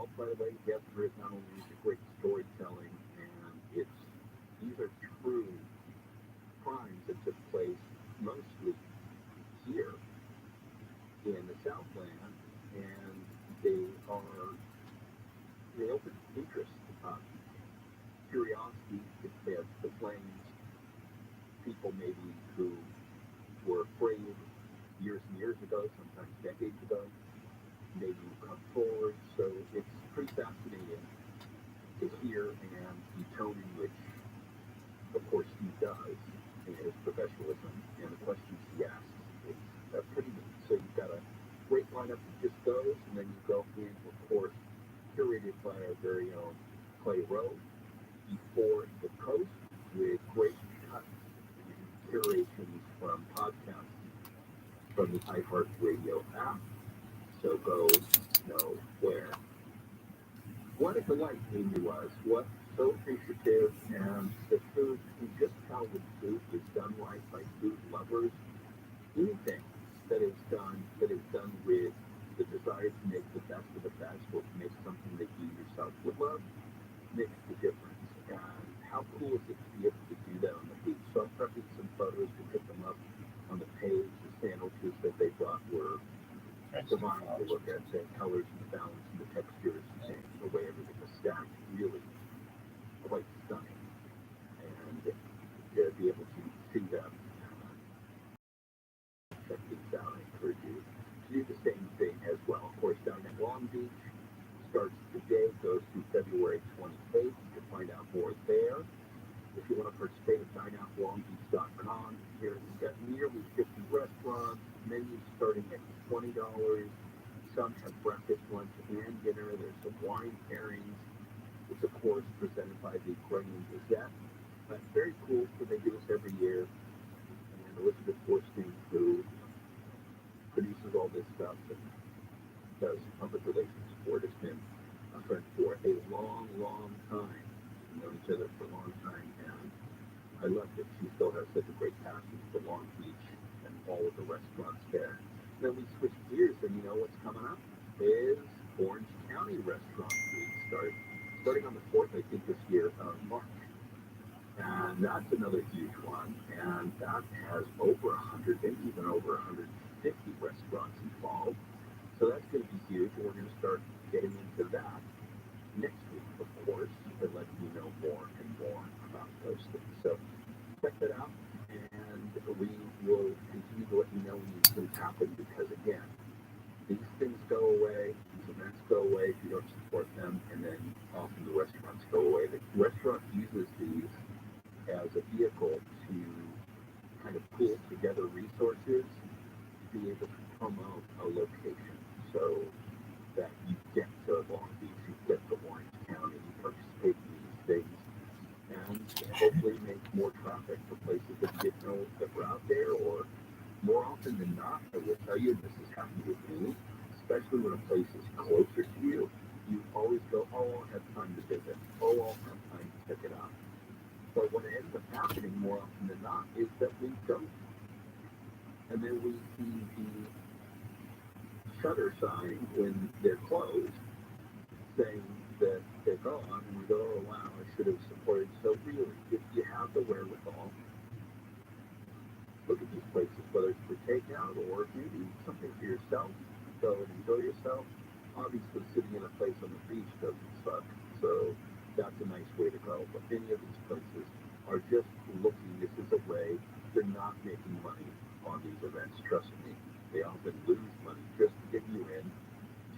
all, by the way, yes, there is not only the great storytelling, and these are true crimes that took place mostly here in the Southland, and they open interest, curiosity if the Plains people maybe who were afraid years and years ago, sometimes decades ago, maybe come forward. So it's pretty fascinating to hear and the tone in which, of course, he does in his professionalism and the questions he asks. It's pretty neat. So you've got a great lineup of just those, and then you go in, of course, curated by our very own Clay Rowe, Before the Coast, with great cuts and curations from podcasts from the iHeartRadio app. So go nowhere. What a delight Amy was. What so appreciative, and the food, and just how the food is done right by food lovers. Anything that is done with the desire to make the best of the best, or to make something that you yourself would love, makes the difference. And how cool is it to be able to do that on the beach? So I'm prepping some photos to put them up on the page. The sandwiches that they brought were divine to look at, the colors and the balance and the textures and the way everything was stacked, really quite stunning. And to be able to see them, check these out. I encourage you to do the same thing as well. Of course, down at Long Beach starts today, goes through February 28th. You can find out more there. If you want to participate at dineoutlongbeach.com, here we've got nearly 50 restaurants, menus starting at $20. Some have breakfast, lunch, and dinner. There's some wine pairings. It's, of course, presented by the Ukrainian Gazette. That's very cool, so they do this every year. And Elizabeth Borstein, who produces all this stuff and does public relations for it, has been a friend for a long, long time. We've known each other for a long time, and I love that she still has such a great passion for Long Beach and all of the restaurants there. Then we switch gears, and you know what's coming up is Orange County Restaurant Week, starting on the 4th, I think, this year of March. And that's another huge one, and that has over 100, maybe even over 150 restaurants involved. So that's going to be huge, and we're going to start getting into that next week, of course, and letting you know more and more about those things. So check that out, and we will continue to let you know when these things happen, because again, these things go away, these events go away if you don't support them, and then often the restaurants go away. The restaurant uses these as a vehicle to kind of pool together resources to be able to promote a location, so that you get to Long Beach, you get to Orange County, you participate in these things, and hopefully make more traffic for places that you didn't know that were out there. Or more often than not, I will tell you, this has happened with me, especially when a place is closer to you, you always go, oh, I'll have time to visit, oh, I'll have time to check it out. But what ends up happening more often than not is that we don't. And then we see the shutter sign when they're closed saying that they're gone, and we go, oh wow, I should have supported. So really, if you have the wherewithal, look at these places, whether it's for takeout or maybe something for yourself, go and enjoy yourself. Obviously, sitting in a place on the beach doesn't suck, so that's a nice way to go. But many of these places are just looking, this is a way, they're not making money on these events, trust me. They often lose money just to get you in,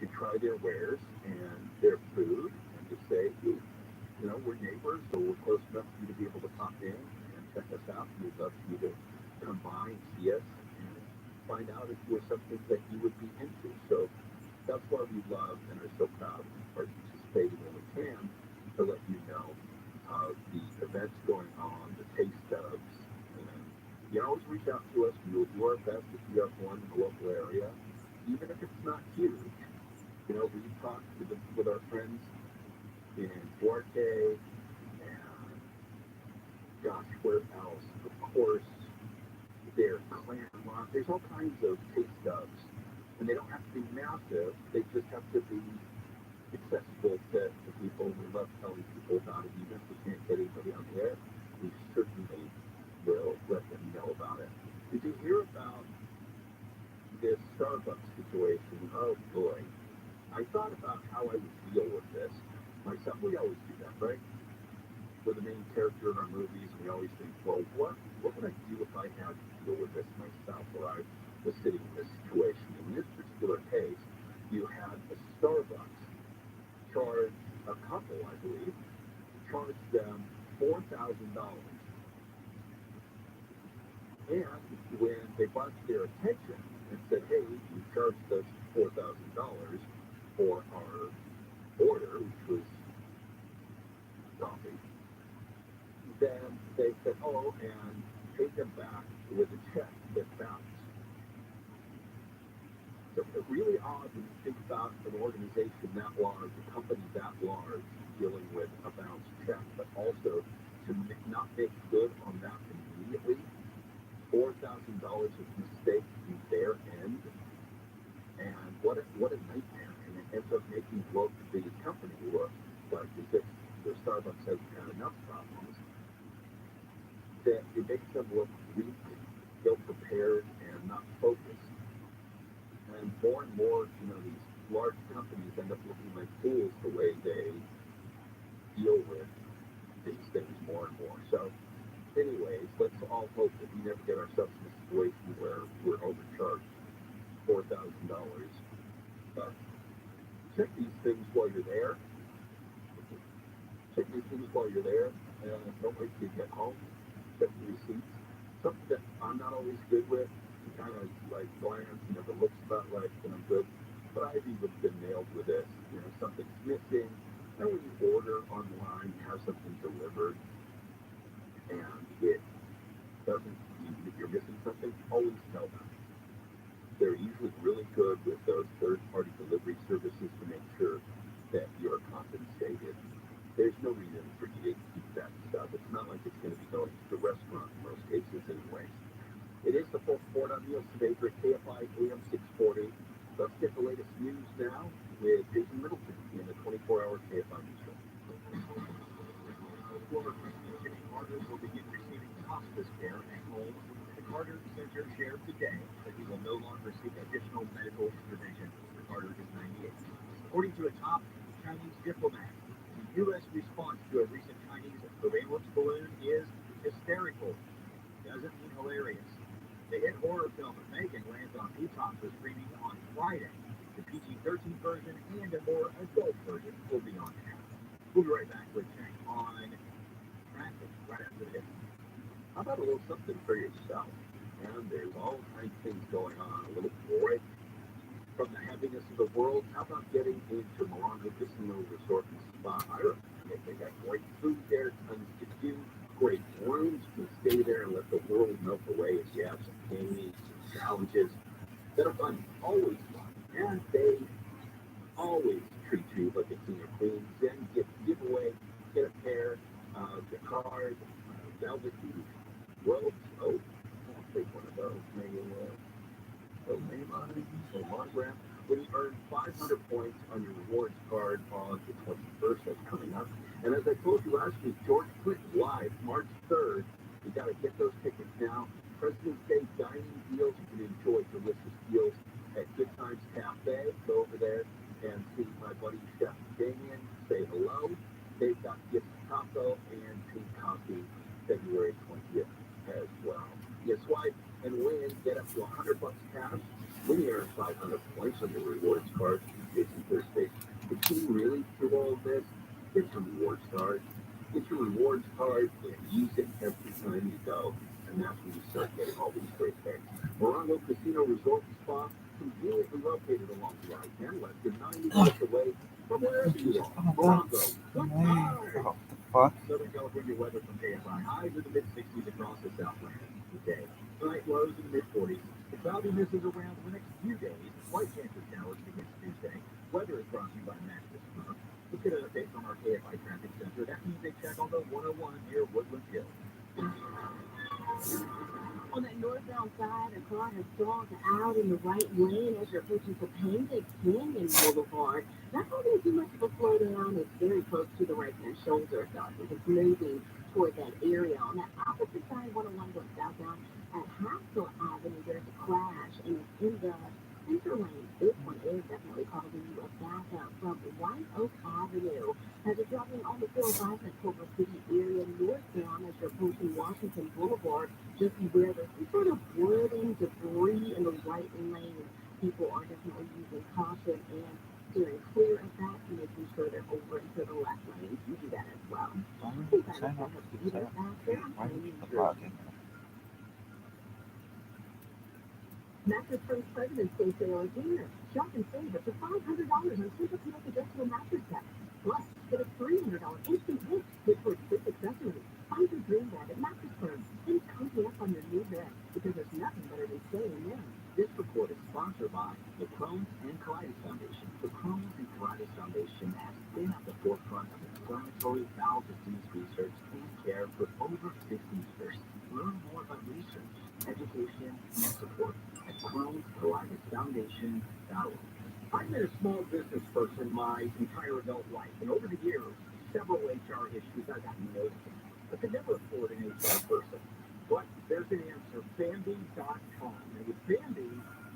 to try their wares and their food, and to say, hey, you know, we're neighbors, so we're close enough for you to be able to pop in and check us out. We'd love for you to come by and see us and find out if we're something that you would be into. So that's why we love and are so proud of participating when we can, to let you know of the events going on, the taste ofs. And you can always reach out to us. We will do our best if you have one in the local area, even if it's not huge. You know, we talked with our friends in Duarte, and gosh, where else? Of course, there's Claremont. There's all kinds of taste ofs, and they don't have to be massive. They just have to be accessible to people. We love telling people about it, even if we can't get anybody on the air. We certainly will let them know about it. Did you hear about this Starbucks situation? Oh boy. I thought about how I would deal with this. Myself, we always do that, right? We're the main character in our movies, and we always think, well, what would I do if I had to deal with this myself, or I was sitting in this situation? In this particular case, you had a Starbucks charge a couple, I believe, charged them $4,000. And when they brought to their attention and said, hey, you charged us $4,000 for our order, which was coffee, then they said, oh, and paid them back with a check that bounced. So it's really odd when you think about an organization that large, a company that large, dealing with a bounced check, but also to not make good on that immediately. $4,000 of mistake in their end, and what a nightmare! And it ends up making the company look like as if the Starbucks has had enough problems that it makes them look weak, ill-prepared, and not focused. And more, these large companies end up looking like fools the way they deal with these things more and more. So, anyways, let's all hope that we never get ourselves in a situation where we're overcharged $4,000. But check these things while you're there. Check these things while you're there, and don't wait till you get home. Check the receipts. Something that I'm not always good with, kind of like glance, the looks about right, and I'm good. But I've even been nailed with this. Something's missing. And when you order online, you have something delivered, and it doesn't, if you're missing something, always tell them. They're usually really good with those third-party delivery services to make sure that you're compensated. There's no reason for you to keep that stuff. It's not like it's going to be going to the restaurant in most cases anyways. It is the full report on meals today for KFI AM 640. Let's get the latest news now with Jason Middleton in the 24-hour KFI news show. Former Christine Jimmy Carter will begin receiving hospice care at home. The Carter Center shared today that he will no longer seek additional medical intervention. Carter is 98. According to a top Chinese diplomat, the U.S. response to a recent Chinese surveillance balloon is hysterical. Doesn't mean hilarious. The hit horror film Megan lands on Peacock for streaming on Friday. The PG-13 version and a more adult version will be on tap. We'll be right back with Check on Traffic right after this. How about a little something for yourself? And there's all kinds of things going on. A little break from the heaviness of the world. How about getting into Morongo Casino Resort and Spa? They got great food there, tons to do, great rooms. You can stay there and let the world melt away as you have some games, some challenges that are fun, always fun. And they always treat you like a king or queen. Then give away, get a pair of the card, velvety robes. Oh, I'll take one of those. Maybe name on it, so monograph. When you earn 500 points on your rewards card on the 21st, that's coming up. And as I told you last week, George Clinton live March 3rd. You got to get those tickets now. President's Day dining deals. You can enjoy delicious deals at Good Times Cafe. Go over there and see my buddy Chef Damien. Say hello. They've got gift taco and tea coffee February 20th as well. You swipe and win, get up to $100 cash. When you earn 500 points on your rewards card, Jason Thursday. But can you really do all of this? Get your rewards card. Get your rewards card and use it every time you go. And that's when you start getting all these great things. Morongo Casino Resort and Spa, conveniently located along the I-10, less than 90 minutes away from wherever you are. Morongo. What the fuck? Southern California weather from KFI. Highs in the mid-60s across the Southland today. Tonight lows in the mid-40s. The cloudiness is around for the next few days. Slight chance of showers begins Tuesday. Weather is brought to you by Max this month. Let's get an update from our KFI Traffic Center. That means they check on the 101 near Woodland Hill. On that northbound side, a car has stalled out in the right lane as you're approaching Topanga Canyon Boulevard. Not holding too much of a slowdown. It's very close to the right-hand shoulder, so I think it's moving toward that area. On that opposite side, 101 going southbound at Haskell Avenue, there's a crash, and it's in the center lane. This one is definitely causing you a backup from White Oak Avenue. As you're driving on the 405 at Culver City area northbound as you're approaching Washington Boulevard, just beware there's some sort of wood and debris in the right lane. People are definitely using caution and steering clear of that and making sure they're over into the left lane. You do that as well. I think that is Sign that up. helps you there back there. Why And did you the sure plug in? Mattress Firm's President's Day sale again. Shop and save up to $500 on simple connect adjustable mattress sets. Plus, get a $300 instant gift with for this accessory. Find your dream bed at Mattress Firm and cozy up on your new bed because there's nothing better than staying in. This report is sponsored by the Crohn's and Colitis Foundation. The Crohn's and Colitis Foundation has been at the forefront of inflammatory bowel disease research and care for over 50 years. Learn more about research, education, and support at Crohn'sColitisFoundation.org. I've been a small business person my entire adult life, and over the years, several HR issues I've gotten noticing. I could never afford an HR person. But there's an answer, Bambi.com. And with Bambi,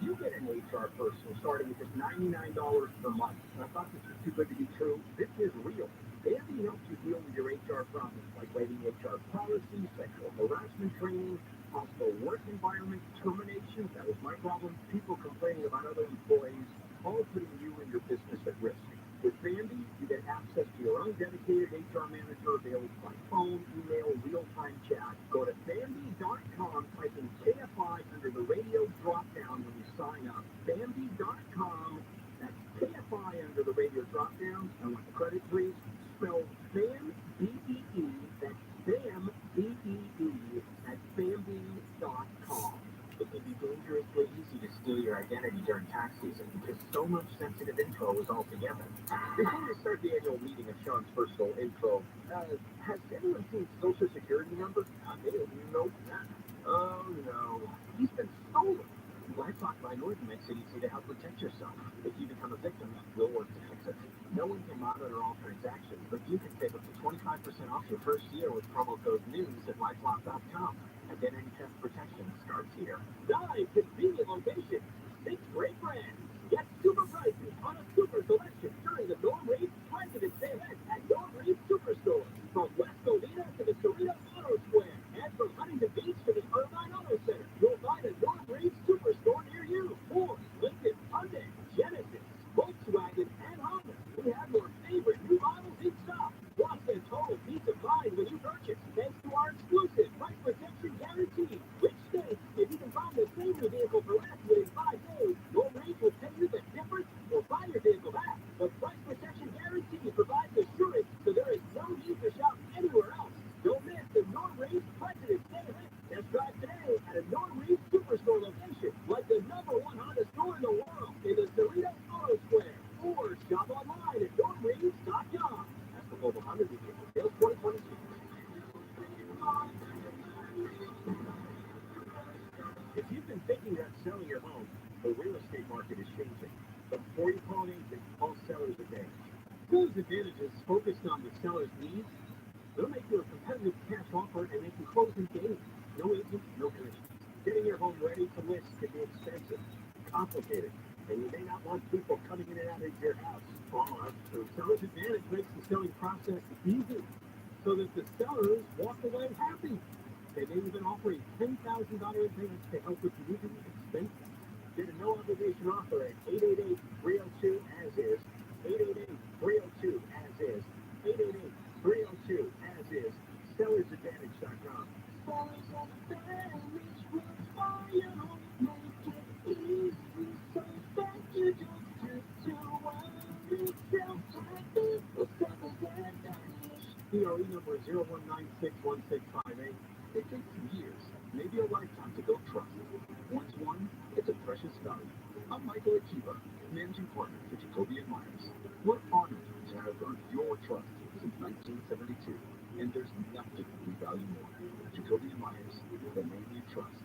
you get an HR person starting at just $99 per month. And I thought this was too good to be true. This is real. Bambi helps you deal with your HR problems, like writing HR policies, sexual harassment training, hostile work environment, terminations. That was my problem. People complaining about other employees, all putting you and your business at risk. With Bambi, you get access to your own dedicated HR manager available by phone, email, real-time chat. Go to Bambi.com, type in KFI under the radio drop-down when you sign up. Bambi.com, that's KFI under the radio drop-down. I want the credit, please. Spell BAM, B-E-E, that's BAM, B-E-E, at Bambi.com. It can be dangerously easy to steal your identity during tax season because so much sensitive info is all together. Before we start the annual meeting of Sean's personal info, has anyone seen Social Security number? Nope. Oh no, he's been stolen. BlackRock Minority makes it easy to help protect yourself. If you become a victim, we'll work to fix it. No one can monitor all transactions, but you can save up to 25% off your first year with promo code NEWS at LifeLock.com. Identity theft protection starts here. 9 convenient locations, 6 great brands. Get super prices on a super selection during the Norm Reed President's Day event at Norm Reed Superstore. From West Covina to the Cerrito Auto Square, and from Huntington Beach to the Irvine Auto Center, you'll find a Norm Reed Superstore near you. Ford, Lincoln, Hyundai, Genesis, Volkswagen, and Honda. We have your favorite new models in stock. Plus a total peace of mind when you purchase, thanks to our exclusive price protection guarantee. Which states, if you can find the same new vehicle for less within 5 days, Norm Reed will pay you the difference or buy your vehicle back. The price protection guarantee provides assurance so there is no need to shop anywhere else. Don't miss the Norm Reed President's Day event. Test drive today at a Norm Reed Superstore location, like the #1 Honda store in the world, in the Cerrito Auto Square, or shop online at normreeds.com. That's the Global Honda Vehicle Sales 2022. If you've been thinking about selling your home, the real estate market is changing. But before you call an agent, call Sellers Advantage. Sellers Advantage is focused on the seller's needs. They'll make you a competitive cash offer and they can close in days. No agent, no commission. Getting your home ready to list can be expensive, complicated, and you may not want people coming in and out of your house. So Sellers Advantage makes the selling process easy so that the sellers walk away happy. They may even offer a $10,000 advance to help with moving expenses. Get a no-obligation offer at 888-302-AS-IS, 888-302-AS-IS, 888-302-AS-IS, sellersadvantage.com. Sellers Advantage will buy your home, make it easy, so that you don't have to worry. Sellers Advantage. PRE number 01961658. It takes years, maybe a lifetime to build trust. Once won, it's a precious value. I'm Michael Akiva, managing partner for Jacoby & Myers. We're honored to have earned your trust since 1972, and there's nothing we value more. Jacoby & Myers, the name you trust.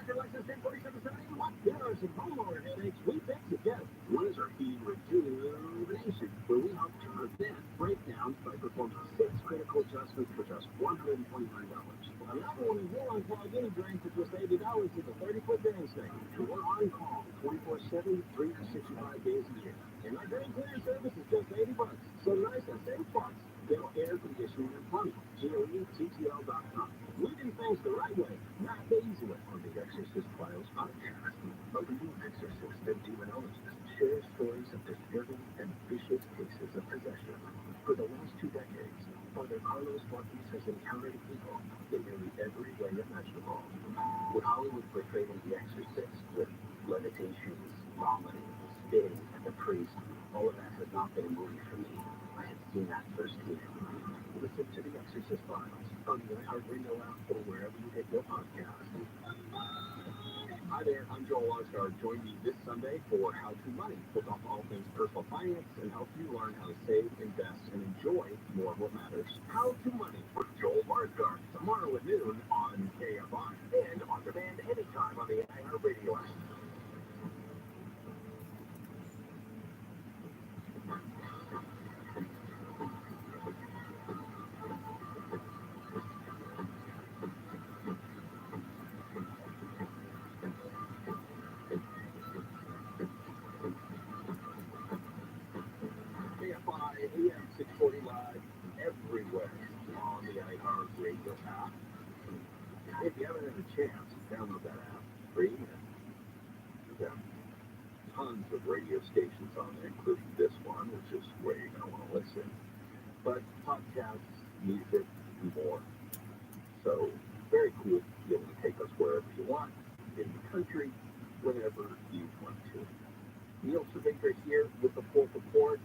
your license 104771. There are some homeowner headaches we fix together. One is our heat rejuvenation, where we help to prevent breakdowns by performing 6 critical adjustments for just $129. Another one is we'll unclog any drain for just $80 with a 30-foot drain snake. And we're on call 24/7, 365 days a year. And our drain cleaning service is just $80. So nice and safe parts. They'll air conditioning and plumbing. GOETTL.com. We do things the right way, not the easy way. On the Exorcist Files podcast, a leading exorcist and demonologist shares stories of disturbing and vicious cases of possession. For the last 2 decades, Father Carlos Marquez has encountered evil in nearly every way imaginable. With Hollywood portraying the exorcist with levitations, vomiting, spitting at the priest, all of that has not been a movie for me. I have seen that firsthand. Listen to The Exorcist Files on the iHeartRadio app or wherever you get your podcast. Hi there, I'm Joel Osgard. Join me this Sunday for How to Money. We'll talk all things personal finance and help you learn how to save, invest, and enjoy more of what matters. How to Money with Joel Osgard. Tomorrow at noon on KFI and on demand anytime on the iHeartRadio app. AM 640 live everywhere on the iHeartRadio app. If you haven't had a chance, download that app. Free. There are tons of radio stations on there, including this one, which is where you're going to want to listen. But podcasts, music, and more. So very cool to be able to take us wherever you want in the country, whenever you want to. Neil Cervinka here with the full report.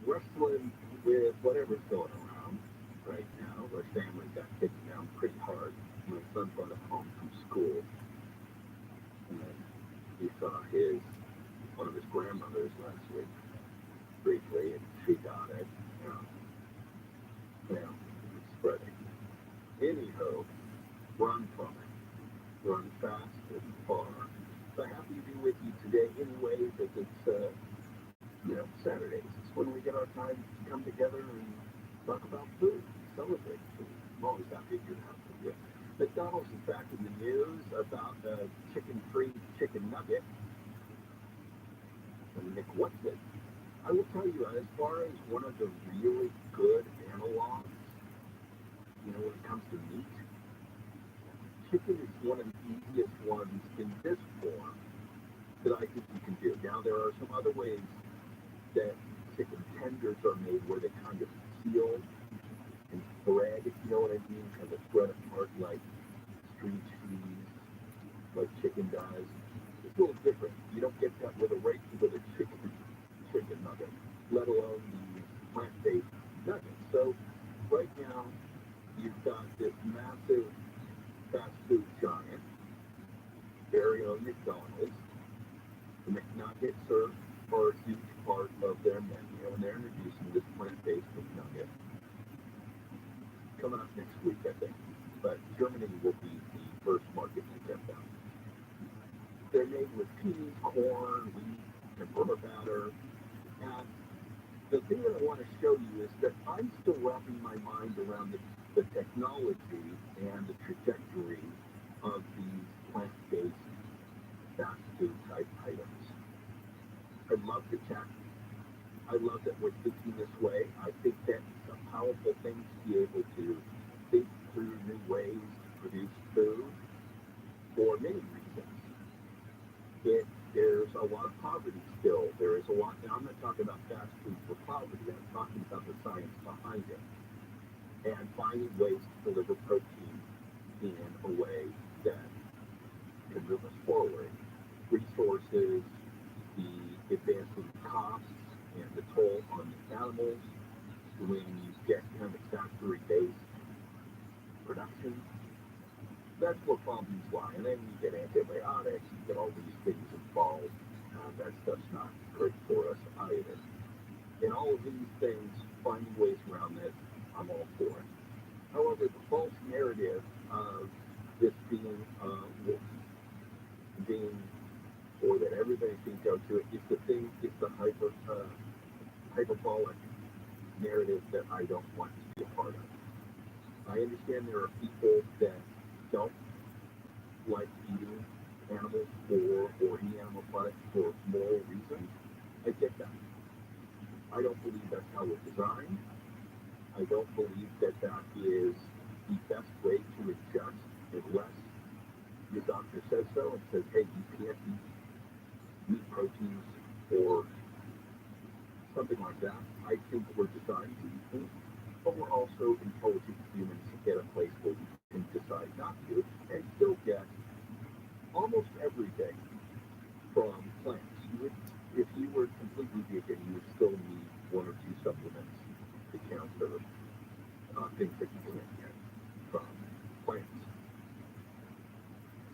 Wrestling with whatever's going around right now. Our family got kicked down pretty hard. My son brought it home from school, and then he saw one of his grandmothers last week, briefly, and she got it. It's spreading. Anyhow, run from it. Run fast and far. So happy to be with you today anyway, because it's Saturdays. It's when we get our time to come together and talk about food, celebrate food. I'm always happy to do that with you. McDonald's is back in the news about the chicken-free chicken nugget. And Nick, what's it? I will tell you, as far as one of the really good analogs, when it comes to meat, chicken is one of the easiest ones in this form that I think you can do. Now, there are some other ways that chicken tenders are made where they kind of peel and thread, if you know what I mean, kind of thread apart like string cheese, like chicken does. It's a little different. You don't get that with a chicken nugget, let alone the plant-based nuggets. So right now, you've got this massive fast food giant, very own McDonald's. The McNuggets are a huge part of their menu, and they're introducing this plant-based McNugget coming up next week, I think. But Germany will be the first market to get them. They're made with peas, corn, wheat, and burger batter. And the thing that I want to show you is that I'm still wrapping my mind around the technology and the trajectory of these plant-based fast food type items. I love the tech. I love that we're thinking this way. I think that's a powerful thing to be able to think through new ways to produce food for many reasons. There's a lot of poverty still. There is a lot. Now, I'm not talking about fast food for poverty. I'm talking about the science behind it and finding ways to deliver protein in a way that can move us forward. Resources, the advancing costs and the toll on the animals when you get kind of factory-based production. That's where problems lie. And then you get antibiotics, you get all these things involved. That stuff's not great for us either. And all of these things, finding ways around it, I'm all for it. However, the false narrative of this being being or that everybody thinks out to it is the thing, it's the hyperbolic narrative that I don't want to be a part of. I understand there are people that don't like eating animals or any animal products for moral reasons. I get that. I don't believe that's how we're designed. I don't believe that that is the best way to adjust unless your doctor says so and says, hey, you can't eat meat proteins or something like that. I think we're designed to eat meat, but we're also intelligent humans at a place where we can decide not to and still get almost everything from plants. You would, if you were completely vegan, you would still need one or two supplements to counter things that you can't get from plants.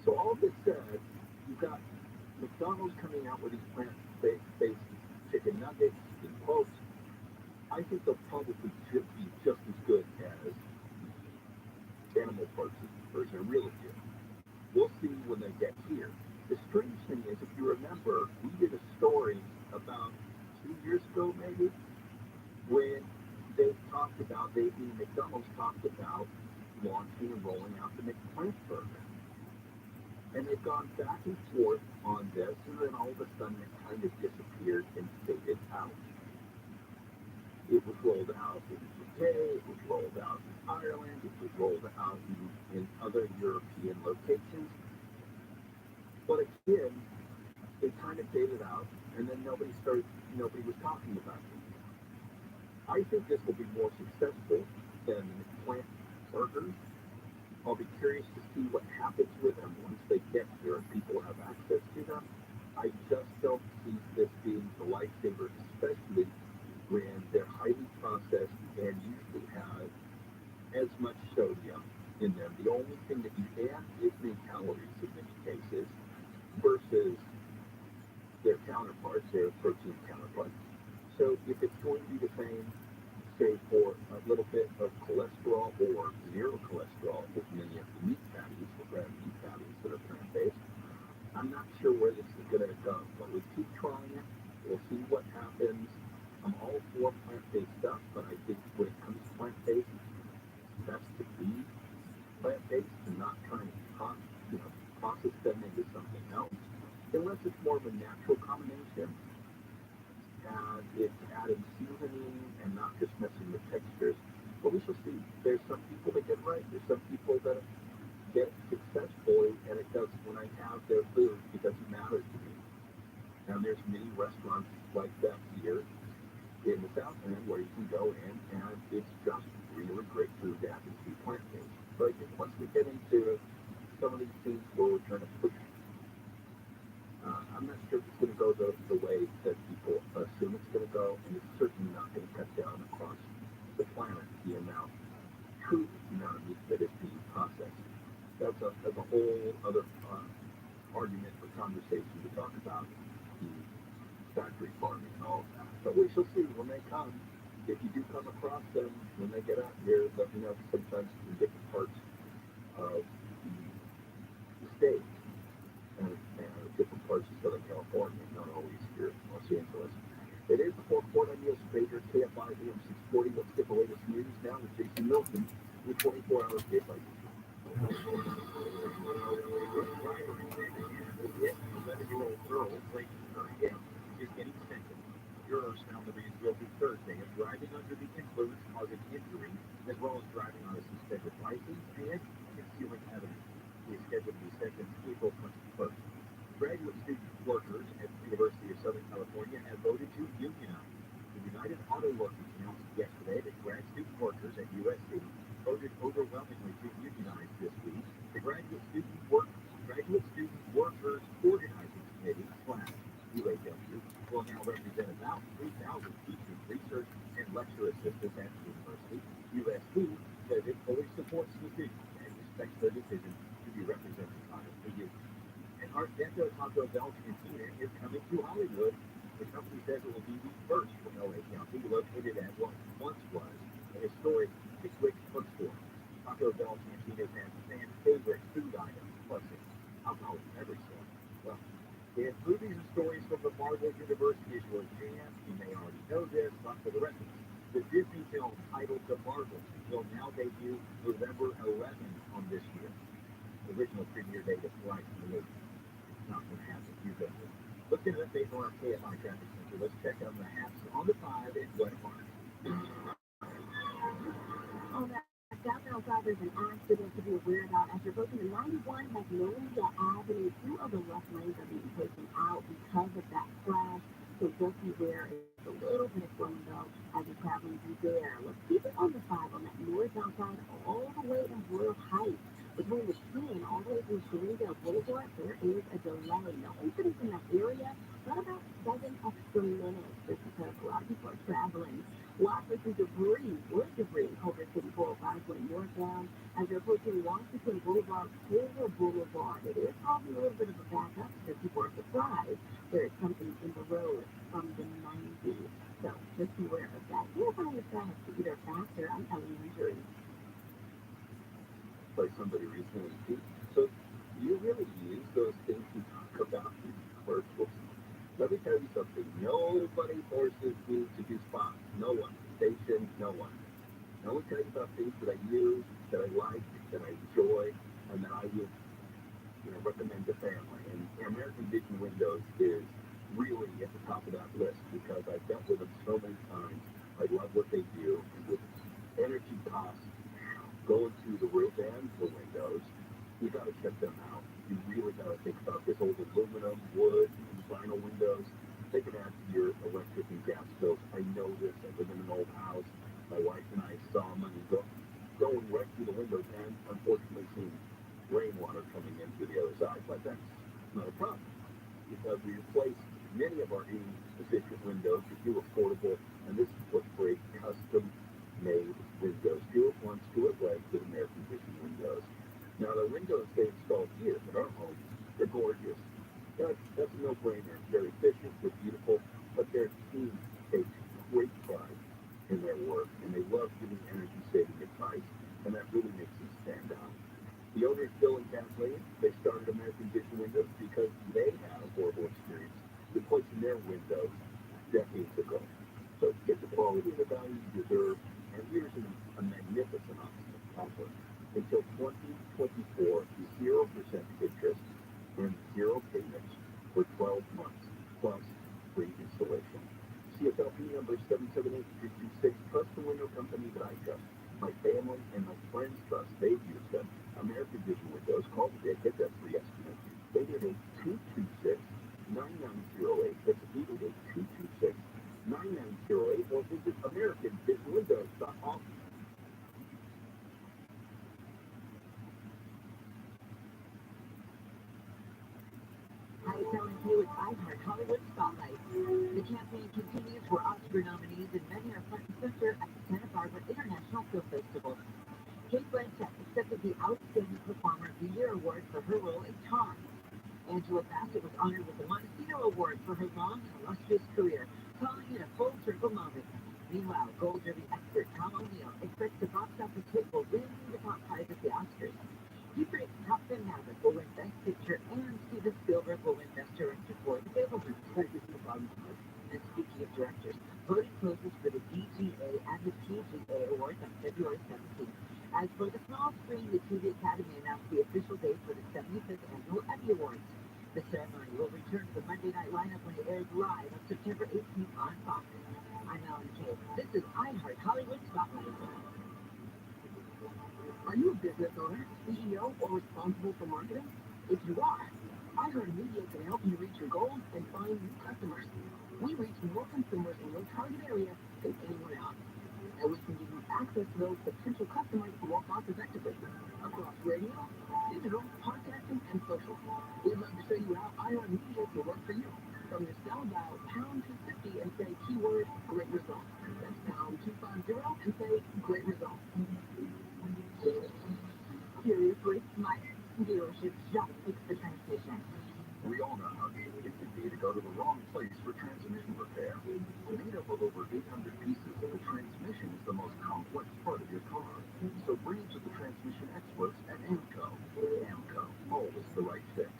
So all this said, you've got McDonald's coming out with these plant-based chicken nuggets in quotes. I think they'll probably should be just as good as animal protein version. I really do. We'll see when they get here. The strange thing is, if you remember, we did a story about 2 years ago, maybe, when they talked about, McDonald's talked about launching and rolling out the McPlant burger. And they've gone back and forth on this, and then all of a sudden it kind of disappeared and faded out. It was rolled out in the UK, it was rolled out in Ireland, it was rolled out in other European locations. But again, it kind of faded out, and then nobody was talking about it. I think this will be more successful than the plant burgers. I'll be curious to see what happens with them once they get here and people have access to them. I just don't see this being the lifesaver, especially when they're highly processed and usually have as much sodium in them. The only thing that you add is the calories in many cases versus their counterparts, their protein counterparts. So if it's going to be the same, say for a little bit of cholesterol or zero cholesterol with many of the meat patties, the red meat patties that are plant-based, I'm not sure where this is going to go, but we keep trying it. We'll see what happens. I'm all for plant-based stuff, but I think when it comes to plant-based, it's best to be plant-based and not trying to process them into something else, unless it's more of a natural combination. And it's adding seasoning and not just messing with textures. But we shall see. There's some people that get it right. There's some people that get successfully, and it does. When I have their food, it doesn't matter to me. And there's many restaurants like that here in the Southland where you can go in and it's just really great food that happens to be plant-based. But I think once we get into some of these things where we're trying to push, I'm not sure if it's going to go the way that people assume it's going to go, and it's certainly not going to cut down across the planet the true amount of meat that is being processed. That's a whole other argument or conversation to talk about the factory farming and all of that. But we shall see when they come. If you do come across them when they get out here, let me know. Sometimes in different parts of the state and different parts of Southern California, not always here in Los Angeles. It is the fourth on Neil Spader, KFI AM 640. Let's get the latest news now with Jason Milton with 24 hours day by day. 11-year-old girl, breaking her hip, is getting sentenced. Jurors found the man guilty Thursday of driving under the influence causing injury, as well as driving on a suspended license and concealing evidence. He is scheduled to be sentenced April 21st. Graduate student workers at the University of Southern California have voted to unionize. The United Auto Workers announced yesterday that grad student workers at USC voted overwhelmingly to unionize this week. The Graduate Student Workers Organizing Committee, UAW, will now represent about 3,000 teachers, research, and lecture assistants at the university. USC says it fully supports the decision and expects their decision to be represented by the union. And Art Deco Taco Bell Cantina is coming to Hollywood. The company says it will be the first from LA County, located at what once was a historic Pickwick bookstore. Taco Bell Cantina fan favorite food item, plus it's alcoholic beverage store. Well, if movies and stories from the Marvel Universe is your jam, you may already know this, but for the rest of us, the Disney film titled The Marvels will now debut November 11th on this year. The original premiere date is right in the movie. It's not going to happen. You go. Let's get an update from our KFI Traffic Center. Let's check on the haps on the 5 in Glen Park. On that southbound side, there's an accident to be aware about as you're approaching the 91 Magnolia Avenue. Two of the left lanes are being taken out because of that crash. So just beware. It's a little bit of slowing though as you're traveling through there. Let's keep it on the 5 on that northbound side all the way in Royal Heights. Between the 10 all the way through Sherindale Boulevard, there is a delay. No incidents in that area, but about 7 extra minutes just because a lot of people are traveling. Lots of debris, wood debris, over City 405 going northbound as you're approaching Washington Boulevard, Taylor Boulevard. It is causing a little bit of a backup because people are surprised there is something in the road from the 90s. So just beware of that. You'll find yourself either faster, I'm telling you, injuries. By somebody recently, too. So you really use those things you talk about in commercials. Let me tell you something. Nobody forces me to do spots. No one. Station, no one. I will tell you about things that I use, that I like, that I enjoy, and that I would recommend to family. And American Vision Windows is really at the top of that list because I've dealt with them so many times. I love what they do. And with energy costs going to the roof and the windows, you got to check them out. You really got to think about this old aluminum, wood, and vinyl windows. They can add to your electric and gas bills. I know this. I live in an old house. My wife and I saw money going right through the windows and unfortunately seeing rainwater coming in through the other side. But that's not a problem because we replaced many of our efficient windows with new affordable, and this is what's great, custom-made windows. Do it once, do it right with American Vision Windows. Now, the windows they installed here at our home, they're gorgeous. That's a no-brainer. They're efficient, they're beautiful, but their team takes great pride in their work, and they love giving energy-saving advice, and that really makes them stand out. The owners, Bill and Kathleen, they started American Vision Windows because they had a horrible experience replacing their windows decades ago. So get the quality and the value you deserve, and here's a magnificent offer. Until 2024, 0% interest and zero payments for 12 months, plus free installation. CFLP number 778-326, trust the window company that I trust. My family and my friends trust. They've used them. American Vision Windows. Call today. Get that free estimate. 888-226-9908. That's 888-226-9908. Or visit AmericanVisionWindows.com. Hi, it's Ellen Kay with iHeart Hollywood Spotlight. The campaign continues for Oscar nominees, and many are front and center at the Santa Barbara International Film Festival. Kate Blanchett accepted the Outstanding Performer of the Year award for her role in Tar. Angela Bassett was honored with the Montecito Award for her long and illustrious career, calling it a full circle moment. Meanwhile, Gold Derby expert Tom O'Neill expects the box office hit will win the top prize at the Oscars. He predicts Top Gun Maverick will win Best Picture and Steven Spielberg will win Best Director for The Fabelmans. And speaking of directors, voting closes for the DGA and the TGA Awards on February 17th. As for the small screen, the TV Academy announced the official date for the 75th Annual Emmy Awards. The ceremony will return to the Monday night lineup when it airs live on September 18th on Fox. I'm Ellen Kay. This is iHeart Hollywood Spotlight. Are you a business owner, CEO, or responsible for marketing? If you are, iHeartMedia can help you reach your goals and find new customers. We reach more consumers in your target area than anyone else. And we can give you access to those potential customers more cost effectively across radio, digital, podcasting, and social. We'd love to show you how iHeartMedia can work for you. From your cell, dial pound 250 and say keyword great result. That's pound 250 and say great result. Seriously, my dealership just fixed the transmission. We all know how easy it can be you to go to the wrong place for transmission repair. Made up of over 800 pieces, the transmission is the most complex part of your car. So bring it to the transmission experts at AMCO. AMCO, always the right fix.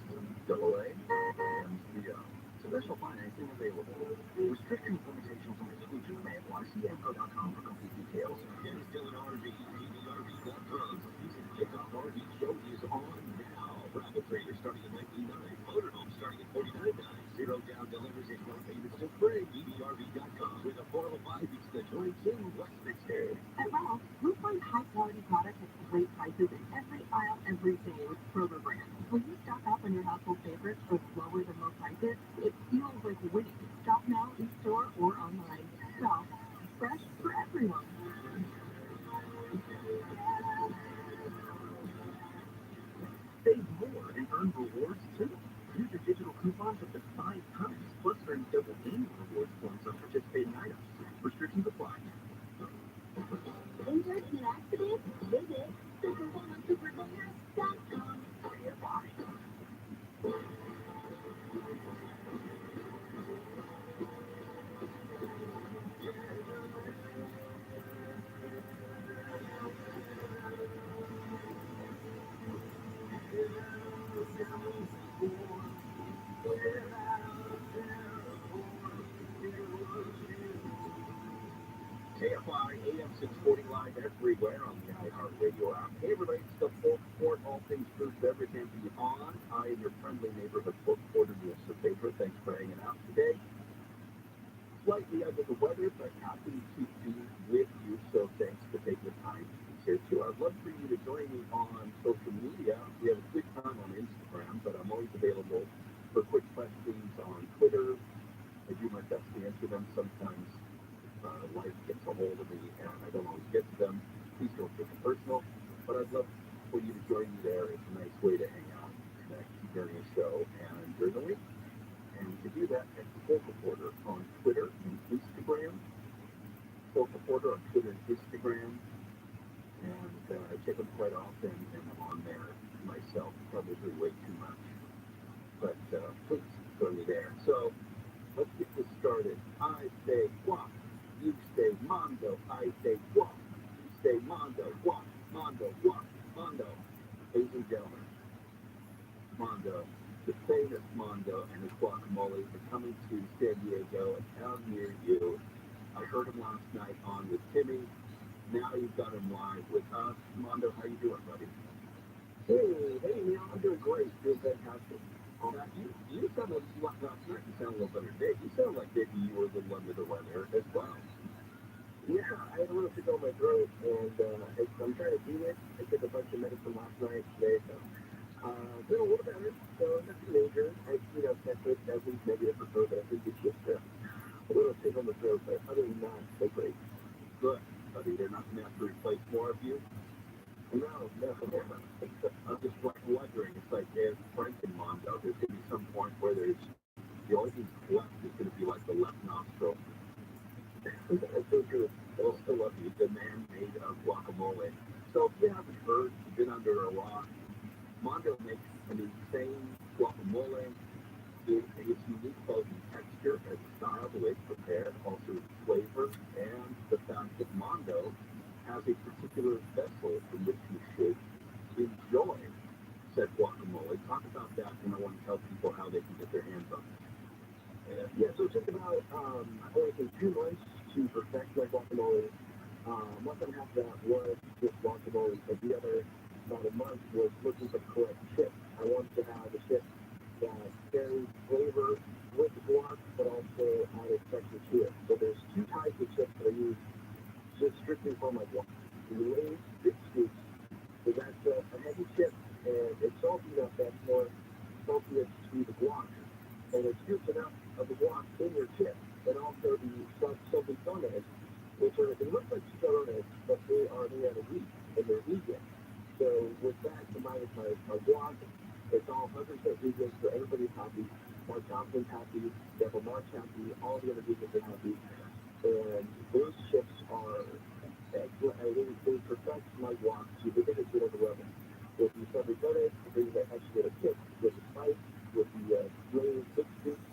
AA, MCO. Special financing available. Restrictions, limitations, and exclusions may apply. See AMCO.com for complete details. It is still an RV. ViralRabbi.com. Season kickoff RV show is on now. Rabbit Trader starting at $19.99. Motorhome starting at $49.99. Zero down delivers and no payments to free. ViralRabbi.com with a 405 weeks to join King Westminster. At Ralph's, you'll find high-quality products at great prices in every aisle, every day with Kroger brand. When you stock up on your household favorites for lower than low prices, it feels like winning. Shop now, in-store, or online. Ralph's, fresh for everyone. Save more and earn rewards too. Use your digital coupons up to 5 times, plus earn double annual rewards points on participating items. Restrictions apply. Injured in an accident? Visit superwomansupercars.com for your body. KFI AM 640 live everywhere on the iHeartRadio app. Hey everybody, it's the Pork Report, all things food, beverage, and beyond. I am your friendly neighborhood pork reporter, Neil Sabatra. Thanks for hanging out today. Slightly under the weather, but happy to be with you, so thanks for taking the time to be here too. I'd love for you to join me on social media. We have a quick time on Instagram, but I'm always available for quick questions on Twitter. I do my best to answer them. Sometimes life gets a hold of me and I don't always get to them. Please don't take it personal, but I'd love for you to join me there. It's a nice way to hang out, connect during the show and during the week. And you can do that at Pork Reporter on Twitter and Instagram. Pork Reporter on Twitter and Instagram. And I check them quite often, and I'm on there myself, probably way too much. But please join me there. So let's get this started. I say guac. You say Mondo, I say guac. You say Mondo, guac, Mondo, guac, Mondo. Ladies and gentlemen, Mondo, the famous Mondo and his guacamole are coming to San Diego, a town near you. I heard him last night on with Timmy. Now you've got him live with us. Mondo, how you doing, buddy? Hey, Neil, I'm doing great. Doing fantastic. You sounded last night. You sound a little better today. You sound like maybe you were a little under the weather as well. Yeah, I had a little sick on my throat, and I'm trying to do it. I took a bunch of medicine last night, today, so doing a little better. So nothing major. I, tested everything's negative for COVID. I think it's just a little sick on the throat, but other than that, so great. Good, buddy. They're not going to have to replace more of you. No. I'm just wondering. It's like there's Frank and Mondo. There's going to be some point where there's the only thing left is going to be like the left nostril. That's so true. They'll still love you. The man made of guacamole. So if you haven't heard, you've been under a rock. Mondo makes an insane guacamole. It's unique both in texture and style, the way it's prepared, also its flavor, and the fact that Mondo has a particular vessel in which you should enjoy said guacamole. Talk about that, and I want to tell people how they can get their hands on it. Yeah, so it took about, I want to say 2 months to perfect my guacamole. Month and a half of that was just guacamole, but the other about a month was looking for the correct chip. I wanted to have a chip that carries flavor with the guac, but also added texture to it. So there's 2 types of chips that I use just strictly for my guac. The Lay's Big Scoops, so that's a heavy chip, and it's salty enough that's more saltiness to the guac. And it scoops enough of the guac in your chip, and also the salty donuts, which are, they look like donuts, but they are made out of wheat, and they're vegan. So with that combined with my guac, it's all 100% vegan, so everybody's happy. Mark Johnson's happy, Devil Mark's happy, all the other vegans are happy. And those chips are excellent. They perfect my guac to the biggest bit of the level. With the Sunday donuts, it brings that extra bit of kick with the spice, with the Lay's Big Scoops.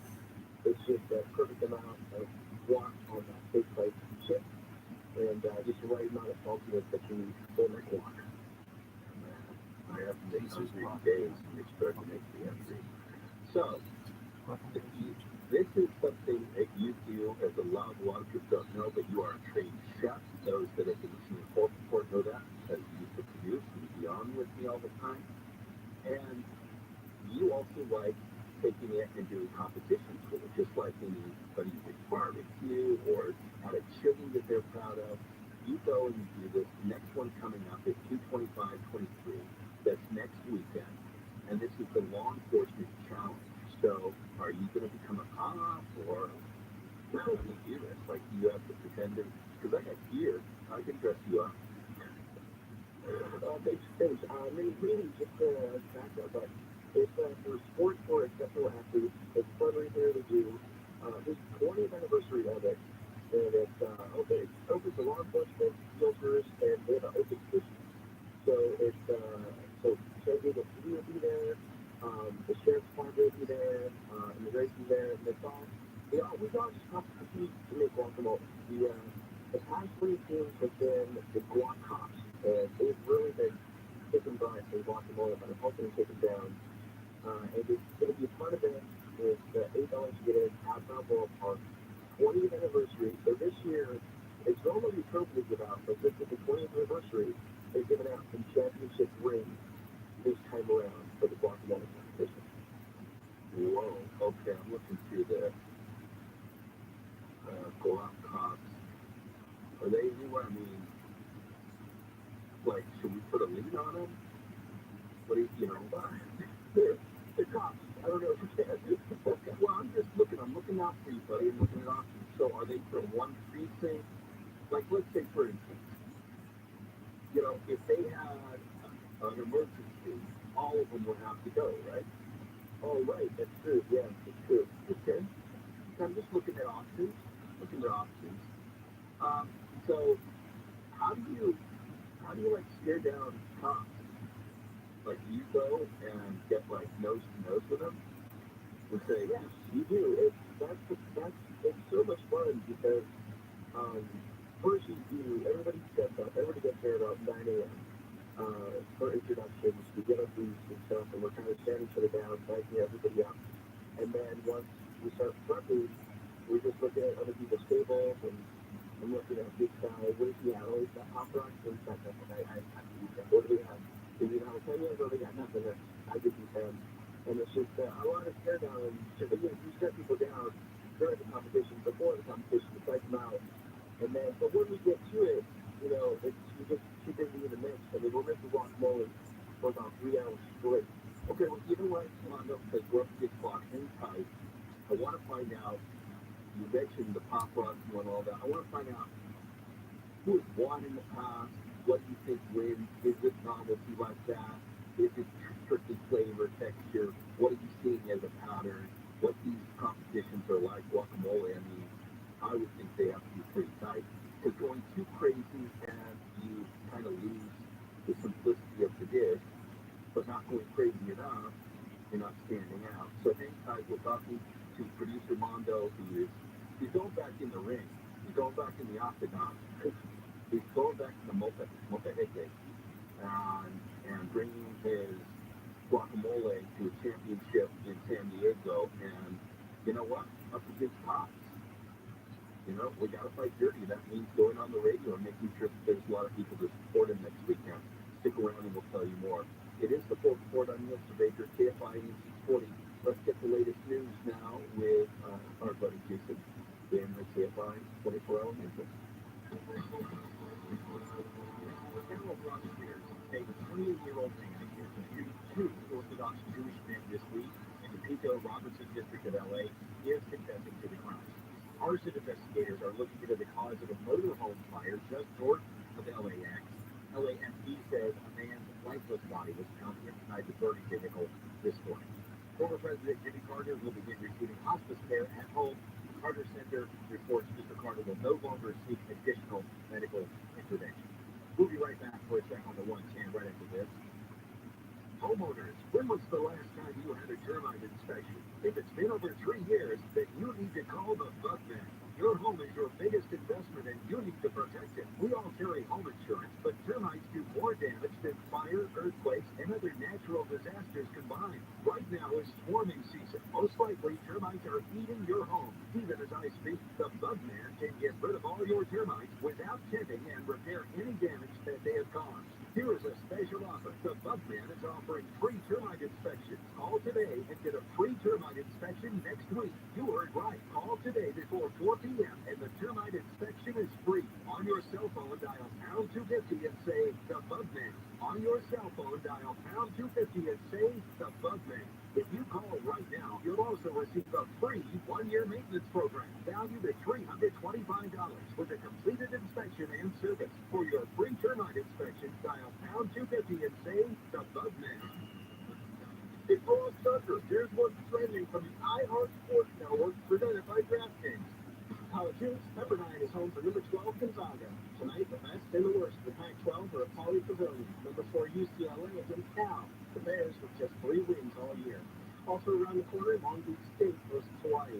So, if you, this is something that you do as a lot of people don't know, but you are a trained chef. Those that have been listening to before know that because you used to produce and be on with me all the time. And you also like taking it and doing competitions with it, just like anybody who barbecue or at a chili that they're proud of. You go and you do this. Next one coming up is 225-23. That's next weekend. And this is the law enforcement challenge. So are you going to become a cop or how do you do this? Like you have to pretend to, because I got gear. I can dress you up. Thanks. Really just back up, but it's for sports for exceptional athletes. It's fundraiser to do. This 20th anniversary of it, and it's open to law enforcement, filters, and they have an open position. So it's so the PD will be there, the sheriff's department will be there, immigration there, and it's all we all just have to compete to make guacamole. The past three teams have been the guac cops, and they've really been kicking butt in guacamole, but I'm hoping to take them down. And it's going to be a fun event. It's $8 to get in, outbound ballpark, 20th anniversary. So this year, it's normally trophies give out, but this is the 20th anniversary. They're giving out some championship rings this time around for the guacamole competition. Whoa, okay, I'm looking through the guac cops. Are they anywhere? I mean, like, should we put a lead on them? What do you know? The cops. I don't know if you can. Okay, well, I'm looking out for you, buddy. I'm looking at options. So are they from one precinct? Like, let's say, for instance, if they had an emergency, all of them would have to go, right? Oh, right. That's true. Yeah, it's true. Okay. So I'm just looking at options. Um, so how do you like stare down cops? Like you go and get like nose to nose with them and say, Yes, you do. It's so much fun because first everybody steps up, everybody gets there about 9 a.m. For introductions, we get our booths and stuff, and we're kind of standing each other down, backing everybody up. And then once we start prepping, we're just looking at other people's tables, and I'm looking at this guy, what is he at? Oh, he's got hot dogs, and stuff. I eat that. What do we have? Do we have jalapenos? Oh, they got nothing. I could eat them. And it's just a lot of stare down. And you set people down during the competition, before the competition, to psych them out. And then, but when we get to it, you just keep it in the mix. I mean, we're making guacamole for about 3 hours straight. okay, well, you know what, Mondo, because we're up to get clock in tight, I want to find out, you mentioned the pop rocks and all that, I want to find out who has won in the past, what do you think wins, is it novelty like that, is it strictly flavor, texture, what are you seeing as a pattern, what these competitions are like, guacamole, I mean, I would think they have to be pretty tight, because going too crazy and you kind of lose the simplicity of the dish, but not going crazy enough, you're not standing out. So hang tight, we're talking to producer Mondo, he's going back in the ring, he's going back in the octagon, he's going back to the multi-hit and bringing his guacamole to a championship in San Diego, and you know what? Up against cops. We got to fight dirty. That means going on the radio and making sure that there's a lot of people to support him next weekend. Stick around and we'll tell you more. It is the Full Report. I'm Neil Cervaker, KFI News 640. Let's get the latest news now with our buddy Jason in the KFI 24-hour news. General prosecutors say the 28-year-old man accused two Orthodox Jewish men this week in the Pico Robertson district of LA is confessing to the crimes. Arson investigators are looking into the cause of a motorhome fire just north of LAX. LAFD says a man's lifeless body was found inside the burning vehicle this morning. Former President Jimmy Carter will begin receiving hospice care at home. The Carter Center reports Mr. Carter will no longer seek additional medical intervention. We'll be right back for a check on the 110 right after this. Homeowners, when was the last time you had a termite inspection? If it's been over 3 years, then you need to call the Bugman. Your home is your biggest investment and you need to protect it. We all carry home insurance, but termites do more damage than fire, earthquakes, and other natural disasters combined. Right now is swarming season. Most likely, termites are eating your home. Even as I speak, the Bugman can get rid of all your termites without tinting and repair any damage that they have caused. Here is a special offer. The Bugman is offering free termite inspections. Call today and get a free termite inspection next week. You heard right. Call today before 4 p.m. and the termite inspection is free. On your cell phone, dial pound 250 and say the Bugman. On your cell phone, dial pound 250 and say the Bugman. If you call right now, you'll also receive a free 1-year maintenance program valued at $325 with a completed inspection and service. For your free termite inspection, dial pound 250 and say the Bugman. It's Ross Tucker. Here's what's trending from the iHeart Sports Network presented by DraftKings. College hoops, Pepperdine is home for number 12 Gonzaga. Tonight, the best and the worst of the Pac-12 are at Pauley Pavilion. Number 4 UCLA against Cal. The Bears with just 3 wins all year. Also around the corner, Long Beach State versus Hawaii.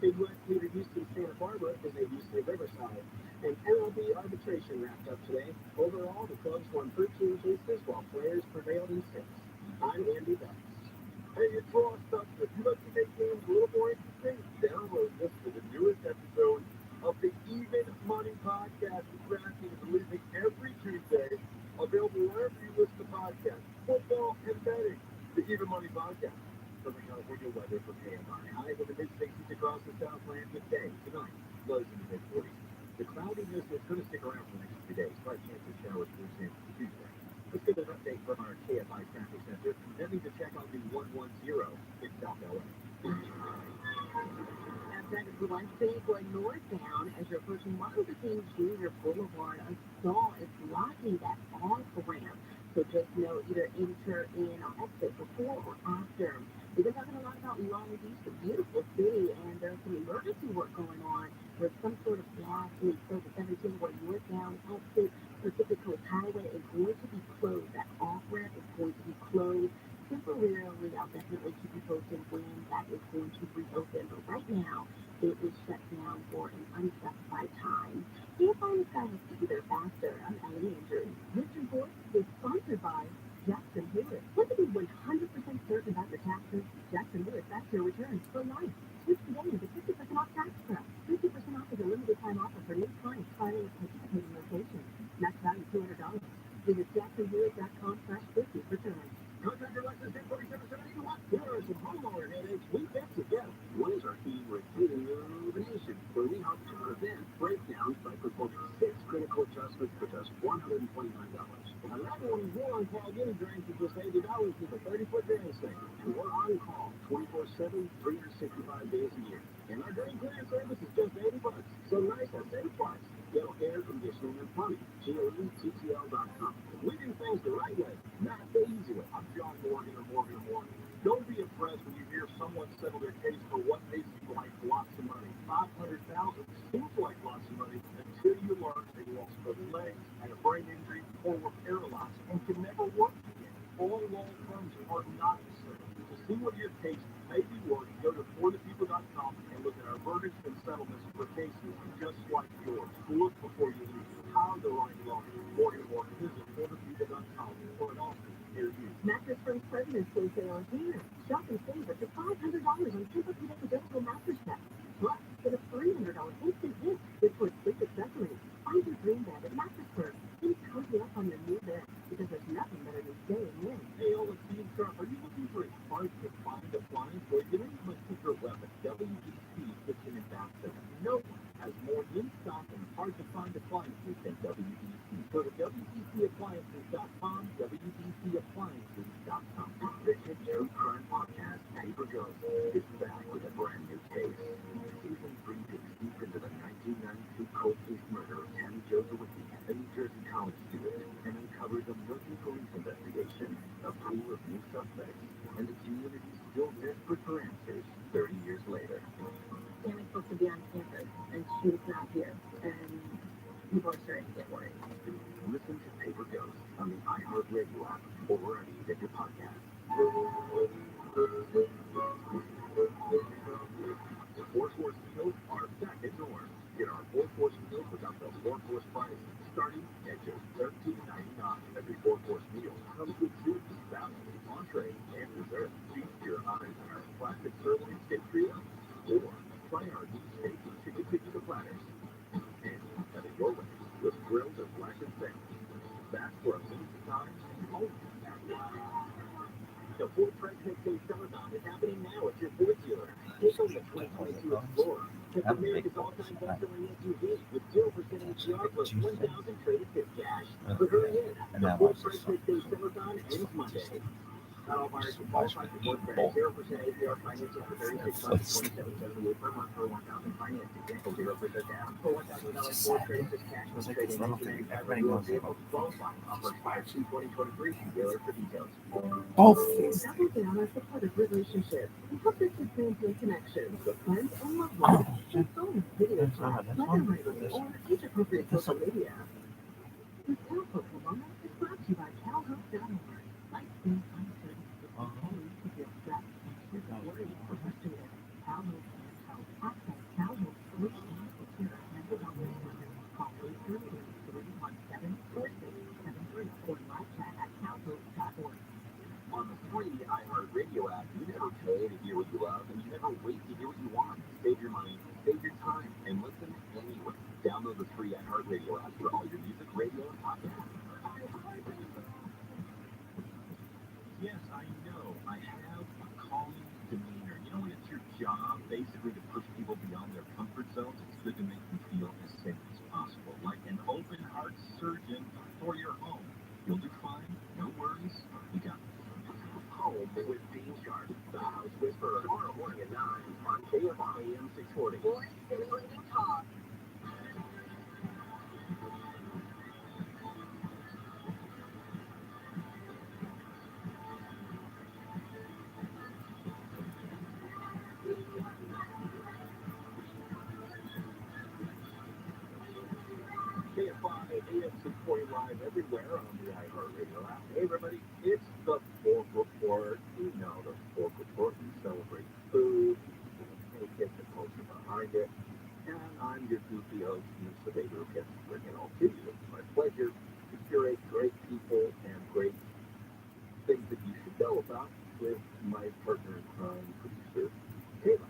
Big West leader Houston Santa Barbara is at UC Riverside. And MLB arbitration wrapped up today. Overall, the clubs won 13 cases while players prevailed in 6. I'm Andy Betts. Hey, it's Ross Tucker. If you like to make games a little more interesting, download this for the newest episode of the Even Money Podcast with DraftKings releasing every Tuesday. Available wherever you listen to podcasts, football and betting. The Even Money Podcast. Southern California weather for KMI. Highs in the mid-60s across the Southland today. Tonight, lows in the mid-40s. The cloudiness is going to stick around for the next few days. Slight chance of showers towards the end of Tuesday. Let's get an update from our KFI Traffic Center. Then need to check on the 110 in South LA. That is the one thing going northbound as you're approaching Martin Luther King Jr. Boulevard. A stall is blocking that off-ramp. So just know either enter in or exit before or after. We've been talking a lot about Long Beach, the beautiful city, and there's some emergency work going on with some sort of gas leak. So the 17 where northbound exit Pacific Coast Highway is going to be closed. That off-ramp is going to be closed temporarily. I'll definitely keep you posted when that is going to reopen. But right now, it is shut down for an unspecified time. Can't find this guy to be there faster. I'm Ellie Andrews. This report is sponsored by Jackson Hewitt. Want to be 100% certain about your taxes? Jackson Hewitt, that's your returns for life. Switch today and get 50% off tax prep. 50% off is a limited time offer for new clients filing at participating locations. Max value $200. Visit jacksonhewitt.com/50 for terms. Contractor license in 4771. Here are some homeowner headaches we get together. One is our theme rejuvenation, where we help to prevent breakdowns by performing 6 critical adjustments for just $129. Another one is more on-call unit drain for just $80 with a 30-foot drain station. And we're on call 24/7, 365 days a year. And our drain clearing service is just $80. So nice and safe parts. Ghetto air conditioning and plumbing. GOETTL.com. We do things the right way, not the easy way. I'm John Morgan of Morgan & Morgan. Don't be impressed when you hear someone settle their case for what may seem like lots of money. $500,000 seems like lots of money until you learn they lost both legs, had a brain injury, or were paralyzed and can never work again. All law firms are not the same. To see what your case may be worth, go to forthepeople.com and look at our verdicts and settlements for cases just like yours. Look before you leave. Hire the right lawyer. Morgan & Morgan. Visit forthepeople.com for an office near you. Mattress Firm's President's Day sale is here. Shop and save up to $500 on Tempur-Pedic adjustable mattress sets. Plus, get a $300 instant gift with sleep accessories. Find your dream bed at Mattress Firm. Then cozy up on your new bed because there's nothing better than staying in. Hey, all the team truck, are you looking for a hard to find appliance? Well, you need to secret weapon, WDC Kitchen and Bath Center. No one has more in stock and hard to find appliances than WDC. Go to WDCappliances.com, WDCappliances.com. The hit true crime podcast, Paper Ghost, is back with a brand new case. Season 3 digs deep into the 1992 cold case murder of Tammy Jo Zawicki, a New Jersey college student, and uncovers a murky police investigation, a pool of new suspects, and a community still desperate for answers 30 years later. Tammy's supposed to be on campus, and she's not here. And people are starting to get worried. Listen to Paper Ghost on the iHeartRadio app or wherever you get your podcasts. classic sirloin steak trio, or try our new steak and chicken fajita platters. And have it your way with grilled or blackened sandwich. That's for a limited time only at ROTHSCHILD. The full price Day Summerthon is happening now at your Ford dealer. Take home the 2022 Explorer. It's America's all-time best-selling SUV with 0% APR plus 1,000 traded gift cash. But hurry in. The full price Day Summerthon ends Monday. Not all buyers will qualify for Ford credit. 0% APR financing for 36 months, $27.78 per month for 1,000 financing. Vehicle 0% down for $1,000 Ford credit gift cash plus trade in 1995 vehicles. Qualify. Offer expires 2023. Dealer for details. Both. Double down on supportive relationships. Help this to maintain connections with friends and loved ones. Through phone, video chat, letter writing, or age-appropriate social media. This telephone program is brought to you by CalHealth.org. Life is uncertain. Always to feel stressed, anxious, worried, or frustrated. CalHealth can help. Access CalHealth solutions and secure mental wellness service. Call 833-317-4673 or live chat at CalHealth.org. On the free iHeartRadio app, you never pay to hear what you love, and you never wait to hear what you want. Save your money, save your time, and listen anywhere. Download the free iHeartRadio app for all your music, radio, and podcasts. Yes, I know. I have a calming demeanor. You know, when it's your job, basically, to push people beyond their comfort zones, it's good to make them feel as safe as possible. Like an open heart surgeon for your home. You'll do fine. No worries. We got this. Home with Dean Sharp, the House Whisperer, tomorrow morning at 9 on KFI AM 640. Boy, stimulating talk. KFI AM 640 live everywhere on the iHeartRadio app. Hey, everybody, it's the Fork Report. You know the Fork Report. We celebrate food, and get the culture behind it. And I'm your goofy host, Mr. Baker, who gets to bring it all to you. It's my pleasure to curate great people and great things that you should know about with my partner in crime, producer, Kayla.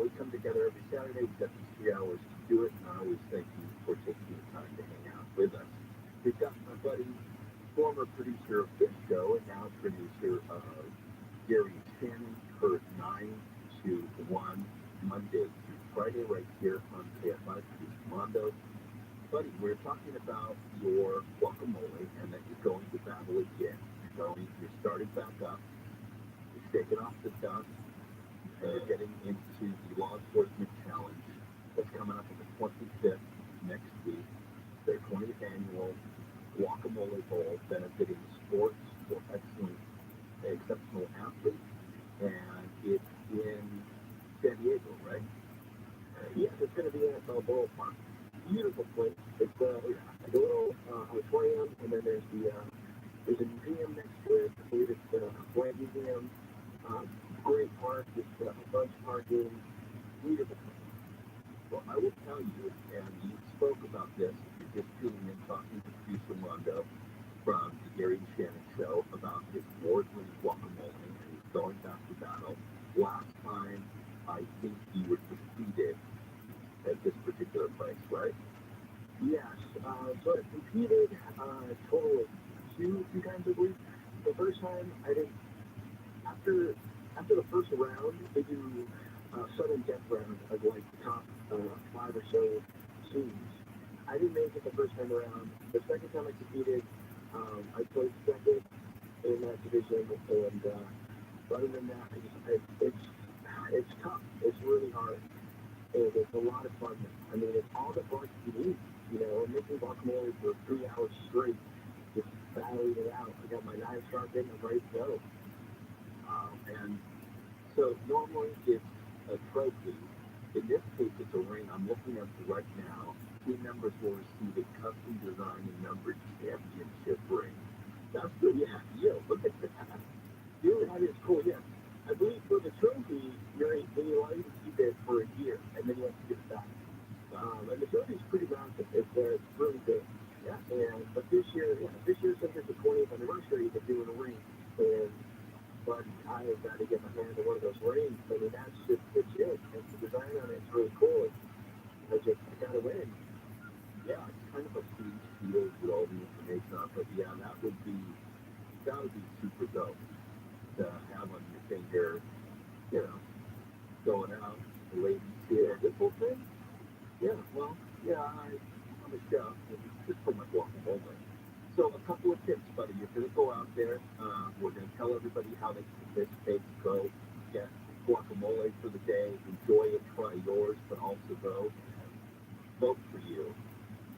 We come together every Saturday. We've got these 3 hours to do it, and I always thank you for taking the time to hang out with us. We've got my buddy, former producer of this show, and now producer of Gary and Shannon, heard 9 to 1, Monday through Friday, right here on KFI, produced Mondo. Buddy, we're talking about your guacamole and that you're going to battle again. You're starting back up. You're shaking off the dust. And you're getting into the law enforcement challenge that's coming up on the 25th next week. Their 20th annual Guacamole Bowl benefiting sports for exceptional athletes. And it's in San Diego, right? Yes, it's going to be at Borough Park. Beautiful place. It's a little auditorium, and then there's a museum next to it. I believe it's the Bland Museum. Great park, just a bunch of parking, beautiful. Well, I will tell you, and you spoke about this, you're just tuning in talking to producer Mondo from the Gary and Shannon show about his award-winning guacamole, and he's going back to battle. Last time, I think you were defeated at this particular place, right? Yes, so I competed a total of two times, I believe. The first time, I didn't, after the first round, they do sudden death round of like the top 5 or so teams. I didn't make it the first time around. The second time I competed, I placed second in that division, and other than that, it's tough. It's really hard, and it's a lot of fun. I mean, it's all the parts you need. You know, making guacamole for 3 hours straight, just battling it out. I got my knife sharpened, I'm ready to go. And so normally it's a trophy. In this case, it's a ring. I'm looking at it right now. Team members will receive a custom design and numbered championship ring. That's good. Yeah, look at that. Dude, that is cool, yeah. I believe for the trophy, they allow you to keep it for a year, and then you have to give it back. And the trophy's pretty massive. It's really big. Yeah. But this year, since it's the 20th anniversary, they're doing a ring. And but I have got to get my hand on one of those rings. I mean, that's just legit. And the design on it's really cool. I gotta win. Yeah, it's kind of a huge field with all the information on, but yeah, that would be super dope to have on your finger, you know, going out, the ladies here. This whole thing? Yeah, well, yeah, I'm a chef, and just for my guacamole. So a couple of tips, buddy. You're going to go out there. We're going to tell everybody how they can participate. Go get guacamole for the day. Enjoy it. Try yours, but also go vote for you.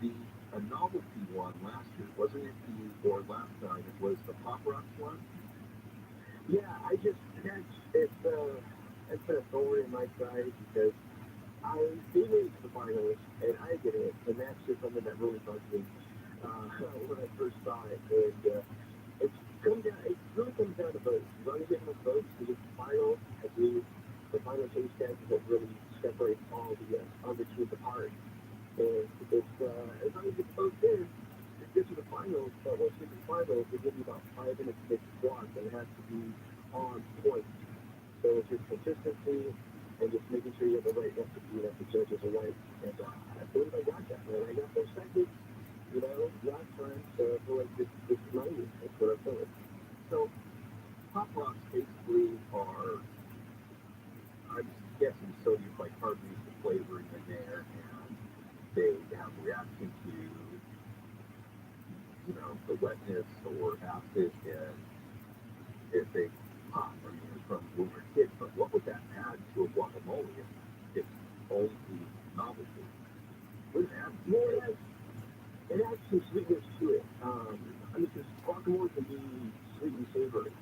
The a novelty one last year, wasn't it? Or last time it was the Pop Rocks one. Yeah, it's been a thorn in my side because they made it to the finals and I did it, and that's just something that really bugs me when I first saw it. And it really comes down to votes. As long as you have enough votes to get to the final, I believe the final change stands that really separates all the other teams apart. And it's as long as you get the votes in, you get to the finals. But once you get to the finals, they give you about 5 minutes to make the squad, and it has to be on point. So it's just consistency and just making sure you have the right recipe that the judges are right. And I believe I got that, man. I got those seconds, last time. So I feel like this is my year. That's what I'm feeling. So Pop Rocks basically are, I'm guessing, sodium bicarbonate, the flavoring in there, and they have reaction to, the wetness or acid, and if they pop, I mean, from when we're kids, but what would that add to a guacamole if it's only novelty? What does it add? Well, it adds some sweetness to it. I mean, because guacamole can be sweet and savory.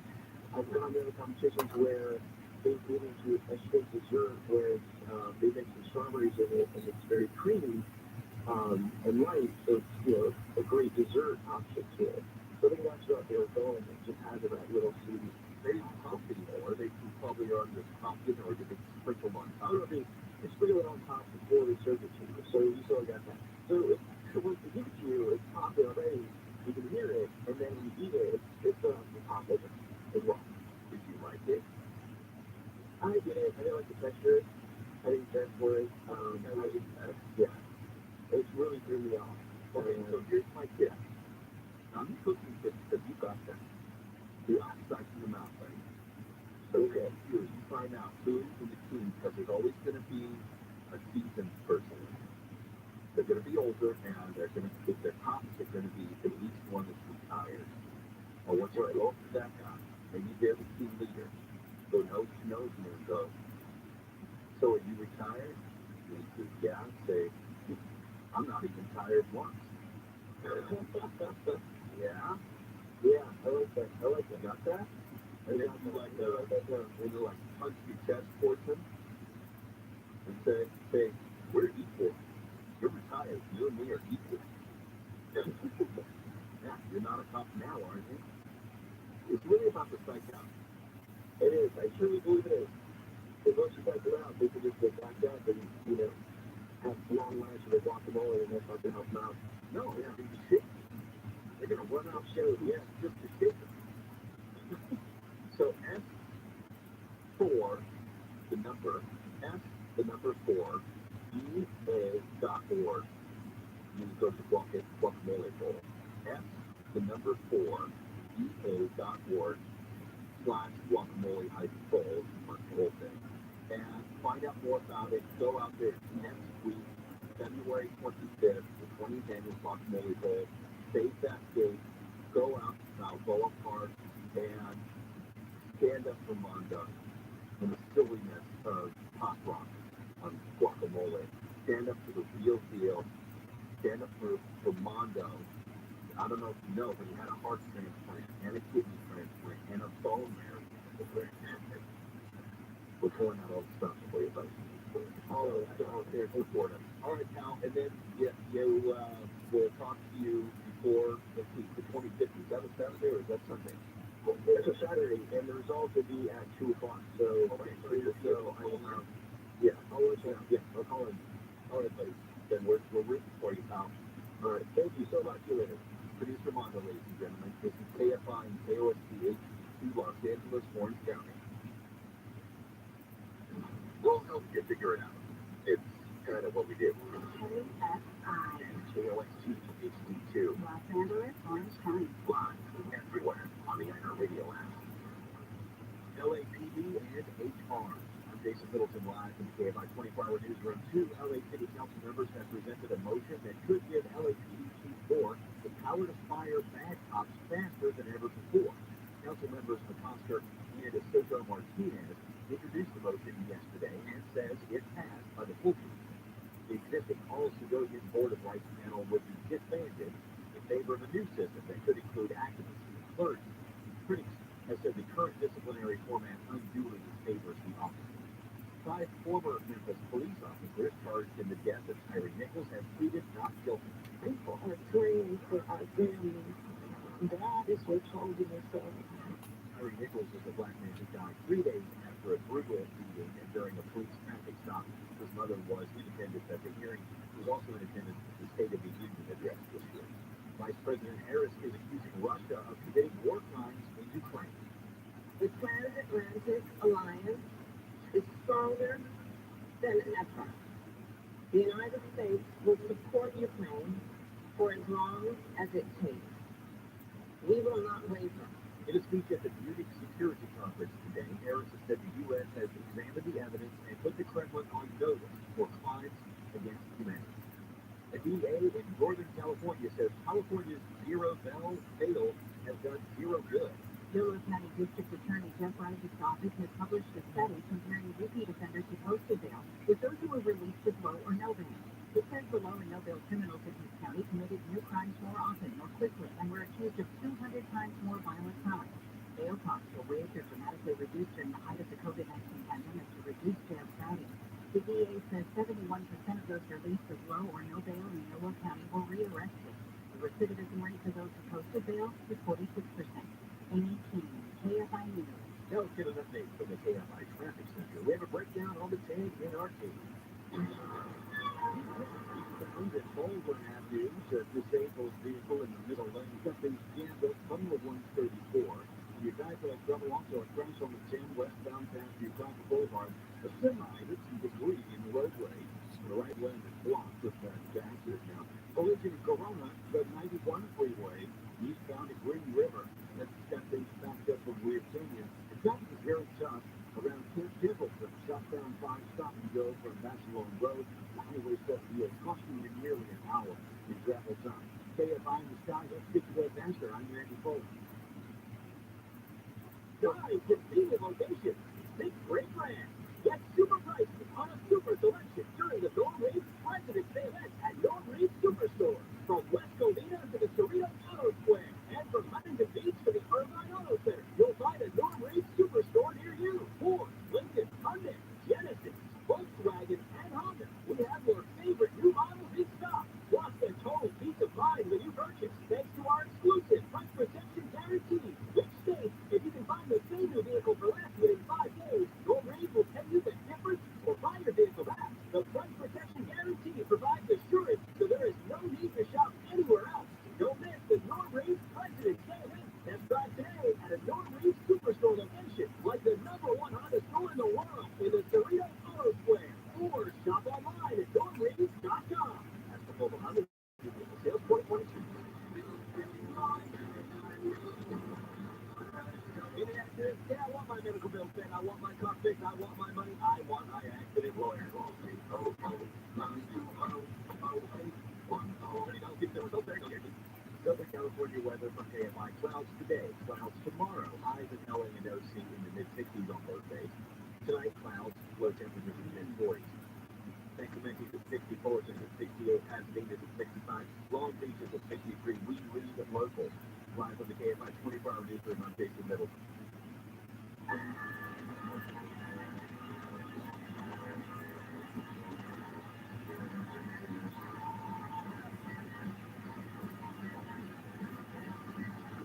I've gone to other competitions where they've made into a straight dessert where they make some strawberries in it and it's very creamy and light. So it's, a great dessert option to it. So I think that's what they were going and just added that little sweetness. They didn't pop anymore. They probably are just popped in, or did they sprinkle on top? I don't know, they sprinkle it on top before they serve it to you. So you still got that. So once they give it to you, it's popped already. You can hear it, and then when you eat it, it's pop open as well. Did you like it? I did it. I didn't like the texture. I didn't care for it. Yeah. It's really threw me off. Okay, so here's my tip. I'm cooking tips because you got that. The outside from the mouth, right? So what you do is you find out who in the team, because there's always going to be a seasoned person. They're going to be older, and they're going to, if they're top, they're going to be at least one that's retired. Or once you go up to that guy, maybe they're the team leader. Go nose to nose and then go. So are you retired? You say, yeah. Say, I'm not even tired once. Yeah. Yeah, I like that. Got that? And then you like punch your chest towards them and say, we're equal. You're retired. You and me are equal. Yeah, you're not a cop now, aren't you? It's really about the psych out. It is. I truly believe it is. Because once you psych them out, they can just get back up and, have long lines for their guacamole and that's not going to help them out. No, they're going to be sick. They're going to run out shows, just to shake them. So S4, the number 4, EA.org. You go to guacamole bowl. S, the number 4, EA.org /guacamole bowl, the whole thing. And find out more about it. Go out there next week, February 25th, the 20th annual Guacamole Bowl. Save that date. Go out to Balboa Park and stand up for Mondo and the silliness of Pop Rock on guacamole. Stand up for the real deal. Stand up for Mondo. I don't know if you know, but he had a heart transplant and a kidney transplant and a bone marrow. We're pulling out all the stuff for you, buddy. All right, Cal, and then we'll talk to you before the 25th. Is that a Saturday or is that Sunday? It's a Saturday, and the results will be at 2 o'clock. So, Okay, I'll let you know. Yeah, I'll call in. All right, buddy. Then we're rooting for you, pal. All right, thank you so much. See you later. Producer Mondo, ladies and gentlemen. This is KFI and KOSC to Los Angeles, Orange County. We'll help you figure it out. It's kind of what we do. KSI. KOXT HD2. Los Angeles, Orange County. Live everywhere on the iHeartRadio app. LAPD and HR. I'm Jason Middleton, live from the KFI 24-hour newsroom. Two LA City Council members have presented a motion that could give LAPD Chief 4 the power to fire bad cops faster than ever before. Council members McCosker and Soto Martinez introduced the motion yesterday and says it passed by the full committee. The existing All-Civilian Board of Rights panel would be disbanded in favor of a new system that could include activists and clergy. Critics have said the current disciplinary format unduly favors the officer. 5 former Memphis police officers charged in the death of Tyree Nichols have pleaded not guilty. People are praying for our families. God is withholding us all. Tyree Nichols is a black man who died 3 days after a brutal beating during a police traffic stop. His mother was in attendance at the hearing. He was also in attendance at the State of the Union address this year. Vice President Harris is accusing Russia of committing war crimes in Ukraine. The transatlantic alliance is stronger than ever. The United States will support Ukraine for as long as it takes. We will not waver. In a speech at the Munich Security Conference today, Harris has said the U.S. has examined the evidence and put the Kremlin on notice for crimes against humanity. A DA in Northern California says California's zero bail has done zero good. Yolo County District Attorney Jeff Rice's office has published a study comparing repeat offenders to posted bail with those who were released with low or no bail. It says the low and no bail criminals in this county committed new crimes more often, more quickly, and were accused of 200 times more violent crimes. Bail costs were waived or dramatically reduced during the height of the COVID-19 pandemic to reduce jail crowding. The DA says 71% of those released with low or no bail in Yolo County were rearrested. The recidivism rate for those who posted bail was 46%. Amy King, KFI News. Now let's get an update from the KFI Traffic Center. We have a breakdown on the 10 in our case. At Baldwin Avenue, a disabled vehicle in the middle lane. Got things jammed up from the 134. You guys are trouble also a crash on the 10 westbound past Buchanka Boulevard. A semi hit some debris in the roadway. The right lane is blocked with that accident now. Collision in Corona, the 91 freeway, eastbound at Green River. That's got things backed up from Weird Canyon. The traffic is very tough around Camp Templeton. Southbound 5 stop and go from Barcelona Road. The highway 78 costing you nearly an hour in travel time. KFI in the sky, let's get to the adventure. I'm Randy Foley. Guys, convenient location. Think great brand. Get super prices on a super selection during the North Reef President's Day event at North Reef Superstore. From West Covina to the Cerritos Auto Square. And from Huntington Beach to the Irvine Auto Center. You'll find a North Reef Superstore near you. Ford, Lincoln, Hyundai, Genesis, Volkswagen, and Honda. We have your favorite new models in stock. Plus a total peace of mind when you purchase. Thanks to our exclusive price protection guarantee. Which states, if you can find the same new vehicle for less within 5 days, your rate will pay you the difference or buy your vehicle back. The price protection guarantee provides assurance so there is no need to shop anywhere else. Don't miss the North President's Day event. Test drive today at a North Reef Superstore location, like the #1 Honda store in the world in the Cerritos Auto Square. Or shop online at northreef.com. That's the mobile Honda sales 2022. Yeah, I want my medical bill paid. I want my car fixed. I want my money. I want my accident lawyer. Southern California weather for KFI. Clouds today, clouds tomorrow. Highs in LA and OC in the mid-60s on both days. Tonight, clouds, low temperatures in the mid-40s. Sacramento is at 64, is at 68, Pasadena is at 65, Long Beach is at 63, we read local. Live from the KFI 24-hour newsroom, I'm Jason Middleton.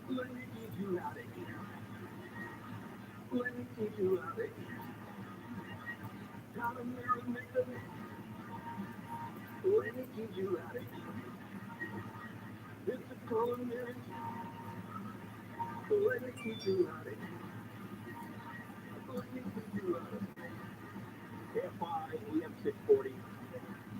Let me teach you how to eat. Let me teach you how to eat. How to marinate the meat. Let me teach you how to eat. It's a culinary. Let me teach you how to eat. listening to KFI AM 640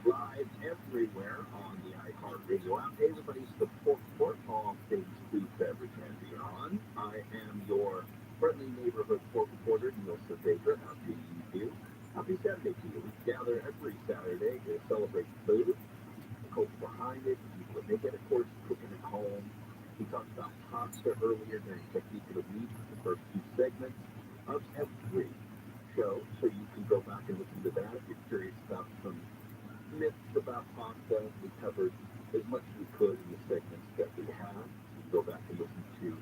live everywhere on the iHeartRadio app. Hey, everybody, support for all things food, beverage, and beyond. I am your friendly neighborhood pork reporter, Neil Cerveja. Happy you. Happy Saturday to you. We gather every Saturday to celebrate food, the culture behind it, people that make it, of course, cooking at home. We talked about pasta earlier during Technique of the Week, the first two segments of every show, so you can go back and listen to that if you're curious about some myths about pasta. We covered as much as we could in the segments that we have. You can go back and listen to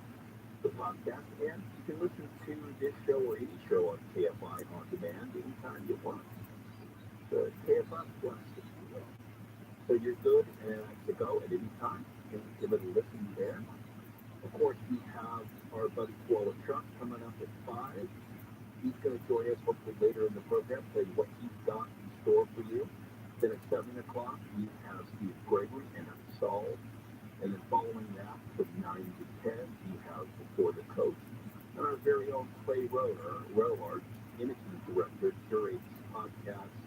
the podcast, and you can listen to this show or any show on KFI on demand anytime you want. The KFI Plus, if you will. So you're good to go at any time. You can give it a listen there. Of course, we have our buddy Koala Chuck coming up at 5. He's going to join us hopefully later in the program, tell you what he's got in store for you. Then at 7 o'clock, we have Steve Gregory and Unsolved. And then following that, from 9 to 10, we have Before the Coach. And our very own Clay Rowe, imaging director, curates podcasts,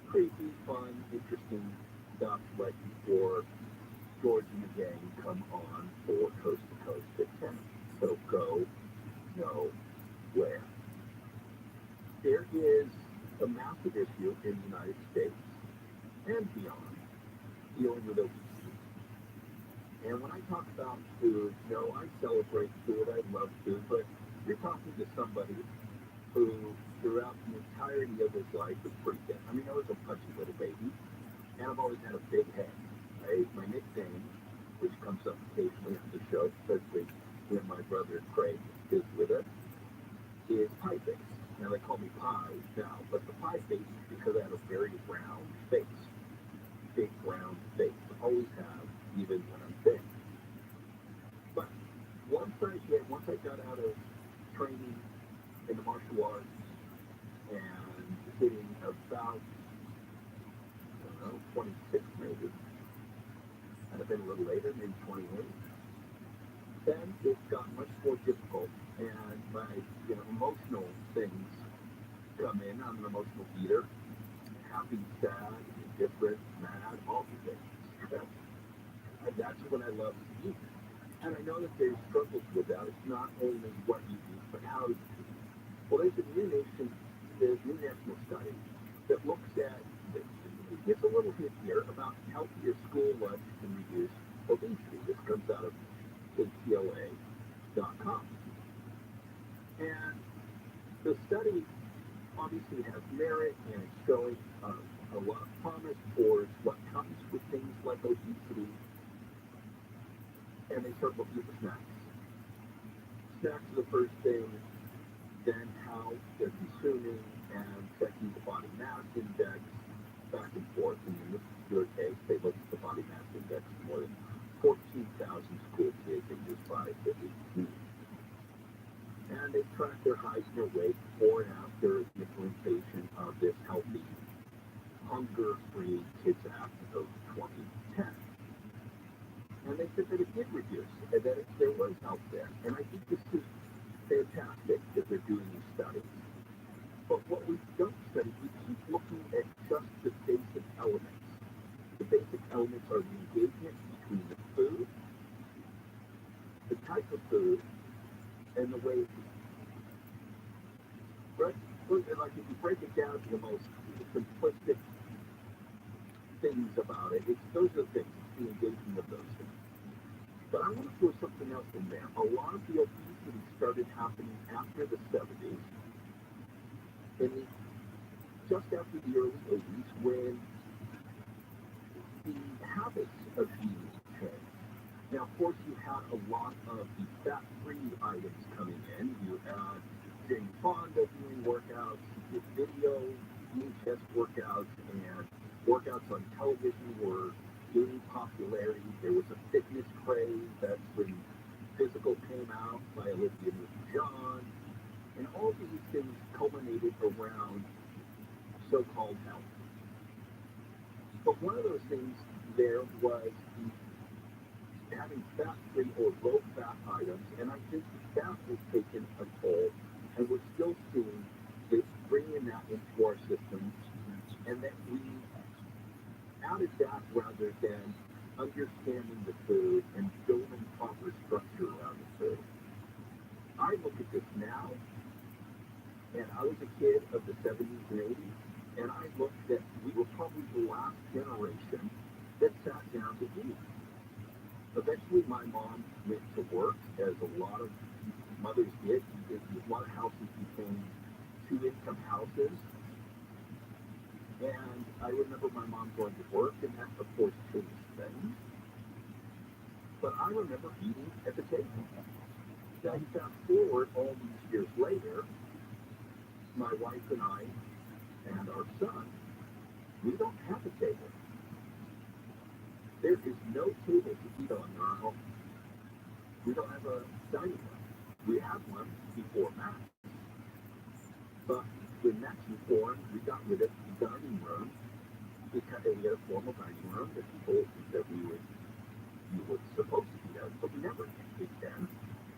crazy, fun, interesting stuff right before George and the gang come on for Coast to Coast at 10. So go nowhere. There is a massive issue in the United States and beyond dealing with obesity. And when I talk about food, I celebrate food, I love food, but you're talking to somebody who, throughout the entirety of his life, was pretty thin. I mean, I was a punchy little baby, and I've always had a big head. My nickname, which comes up occasionally on the show, especially when my brother Craig is with us, is Pie Face. Now, they call me Pie now, but the Pie Face is because I have a very round face. Big round face. Always have, even when I'm thin. But once I got out of training in the martial arts and hitting about, 26 maybe, might have been a little later, maybe 28, then it got much more difficult, and my emotional things come in. I'm an emotional eater, happy, sad, indifferent, mad, all the things. And that's what I love to eat. And I know that there's struggles with that. It's not only what you eat, but how you eat. Well, there's a new national study that looks at, it's a little hit here about healthier school lunch can reduce obesity. This comes out of KTLA.com. And the study obviously has merit, and it's showing a lot of promise towards what comes with things like obesity. And they start looking at the snacks. Snacks are the first thing, then how they're consuming and checking the body mass index back and forth. And in your case, they looked at the body mass index of more than 14,000 school kids ages 5 to 18. And they track their height and their weight before and after the implementation of this healthy, hunger-free Kids Act of 2010. And they said that it did reduce, and that there was help there. And I think this is fantastic that they're doing these studies. But what we don't study, we keep looking at just the basic elements. The basic elements are the engagement between the food, the type of food, and the way it's eaten. Right? Like if you break it down to the most simplistic things about it, those are the things, it's the engagement of those things. But I want to throw something else in there. A lot of the obesity started happening after the 70s, and just after the early 80s, when the habits of eating changed. Now, of course, you had a lot of the fat-free items coming in. You had Jane Fonda doing workouts, you did video, VHS workouts, and workouts on television were gaining popularity. There was a fitness craze. That's when Physical came out by Olivia Newton-John. And all these things culminated around so-called health. But one of those things there was having fat-free or low-fat items, and I think fat has taken a toll, and we're still seeing bringing that into our system, and that we added that rather than understanding the food and building proper structure around the food. I look at this now, and I was a kid of the 70s and 80s, and I looked that we were probably the last generation that sat down to eat. Eventually, my mom went to work, as a lot of mothers did. A lot of houses became two-income houses. And I remember my mom going to work, and that, of course, changed things. But I remember eating at the table. Now, you fast forward all these years later, my wife and I and our son, we don't have a table. There is no table to eat on in our home. We don't have a dining room. We had one before Max. But when Max was born, we got rid of the dining room because we had a formal dining room that people that we were supposed to eat at, but we never ate then.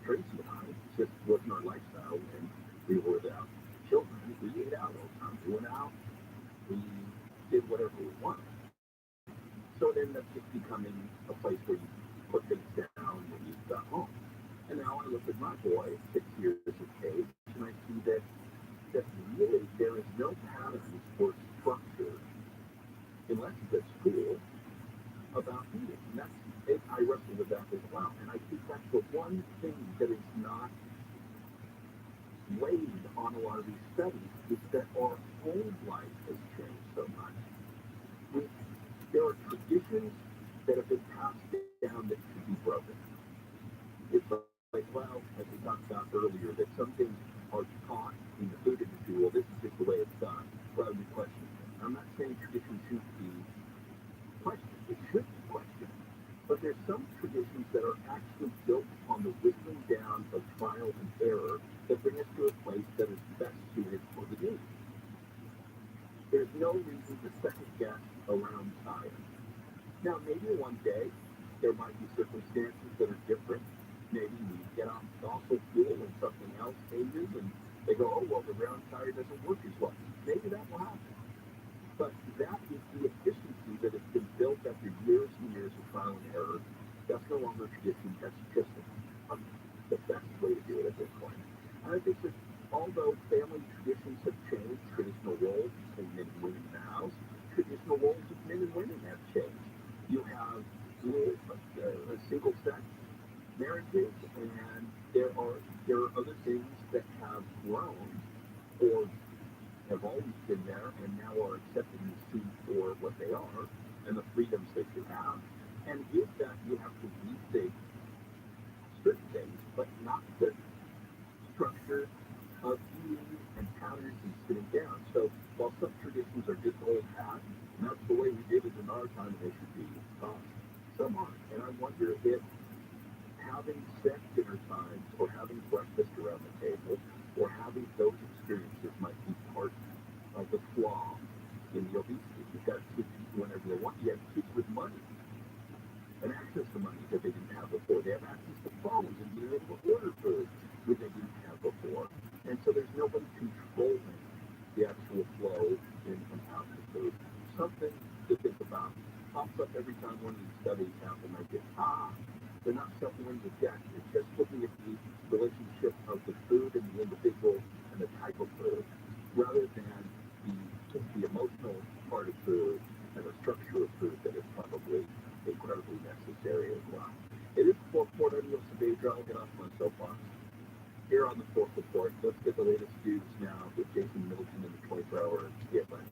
Tracy and I, it just wasn't our lifestyle when we were without children. We ate out all the time. We went out, we did whatever we wanted. So it ended up just becoming a place where you put things down when you got home. And now I look at my boy, 6 years of age, and I see that really there is no patterns or structure, unless it's at school, about eating. And I wrestle with that as well. And I think that's the one thing that is not weighed on a lot of these studies, is that our home life has changed so much. There are traditions that have been passed down that should be broken. It's like, well, as we talked about earlier, that some things are taught in the food industry. Well, this is just the way it's done, rather than questioning it. I'm not saying tradition shouldn't be questioned. It should be questioned. But there's some traditions that are actually built on the whittling down of trial and error that bring us to a place that is best suited for the need. There's no reason to second guess around science. Now, maybe one day there might be circumstances that are different. Maybe we get off fossil fuel and something else changes, and they go, oh, well, the round tire doesn't work as well. Maybe that will happen. But that is the efficiency that has been built after years and years of trial and error. That's no longer tradition. That's just the best way to do it at this point. And I think that although family traditions have changed, traditional roles between men and women in the house, traditional roles of men and women have changed. You have single-sex marriages, and there are other things that have grown or have always been there and now are accepted and seen for what they are and the freedoms that you have. And with that, you have to rethink certain things, but not the structure of eating and patterns and sitting down. So while some traditions are just old hat, and that's the way we did it in our time, and they should be taught, some aren't. And I wonder if having set dinner times or having breakfast around the table or having those experiences might be part of the flaw in the obesity. You've got kids eat whenever they want. You have kids with money and access to money that they didn't have before. They have access to phones and being able to order food that they didn't have before. And so there's nobody controlling the actual flow in and out of the food. Something to think about. Pops up every time one of these studies happen. I get, they're not shuffling the deck. It's just looking at the relationship of the food and the individual and the type of food, rather than the emotional part of food and the structure of food that is probably incredibly necessary as well. It is the fourth quarter. I'm I'll get off my soapbox. Here on the fourth report, let's get the latest news now with Jason Middleton in the 24-hour headline.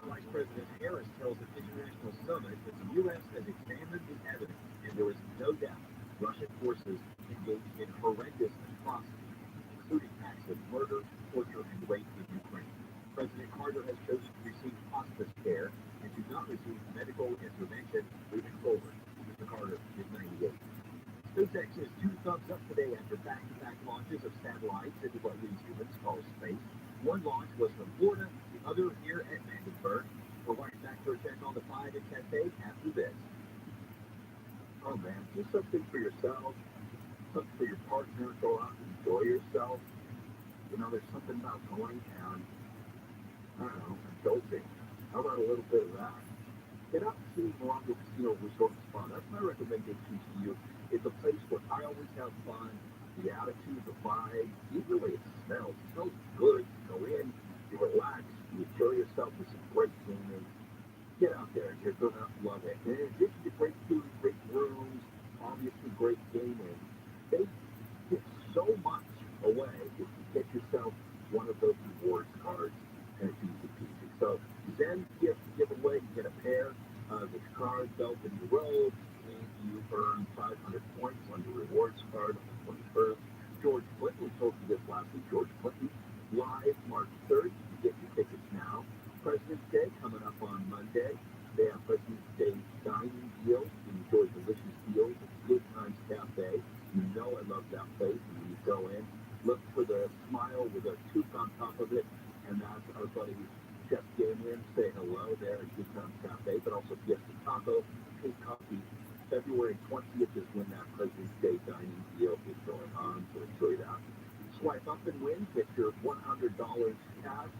Vice President Harris tells an international summit that the U.S. has examined the evidence, and there is no doubt Russian forces engaged in horrendous atrocities, including acts of murder, torture, and rape in Ukraine. President Carter has chosen to receive hospice care and to not receive medical intervention moving forward. Mr. Carter is 98. SpaceX is 2 thumbs up today after back-to-back launches of satellites into what we humans call space. One launch was from Florida, the other here at Vandenberg. We're right back for a check on the 5 and Cafe after this. Oh man, do something for yourself, something for your partner, go out and enjoy yourself. there's something about going and, I don't know, adulting. How about a little bit of that? Get out to Morocco Casino Resort and Spa. That's my recommendation to you. It's a place where I always have fun. The attitude, the vibe, even the way it smells. It smells good. You go in, you relax, you enjoy yourself with some great gaming. Get out there. You're going to love it. And in addition to great food, great rooms, obviously great gaming, they give so much away if you get yourself one of those rewards cards, and it's easy peasy. So Zen gift giveaway, you get a pair of this card, belt in the road, and you earn 500 points on your rewards card on the 21st. George Clinton, we told you this last week, George Clinton, live March 3rd. You get your tickets now. President's Day coming up on Monday. They have President's Day dining deals. You enjoy delicious deals at Good Times Cafe. You know I love that place. And when you go in, look for the smile with a tooth on top of it. And that's our buddy Chef Damien. Say hello there at Good Times Cafe. But also Fiesta Taco, Pink Coffee. February 20th is when that President's Day dining deal is going on. So enjoy that. Swipe up and win. Get your $100 cash.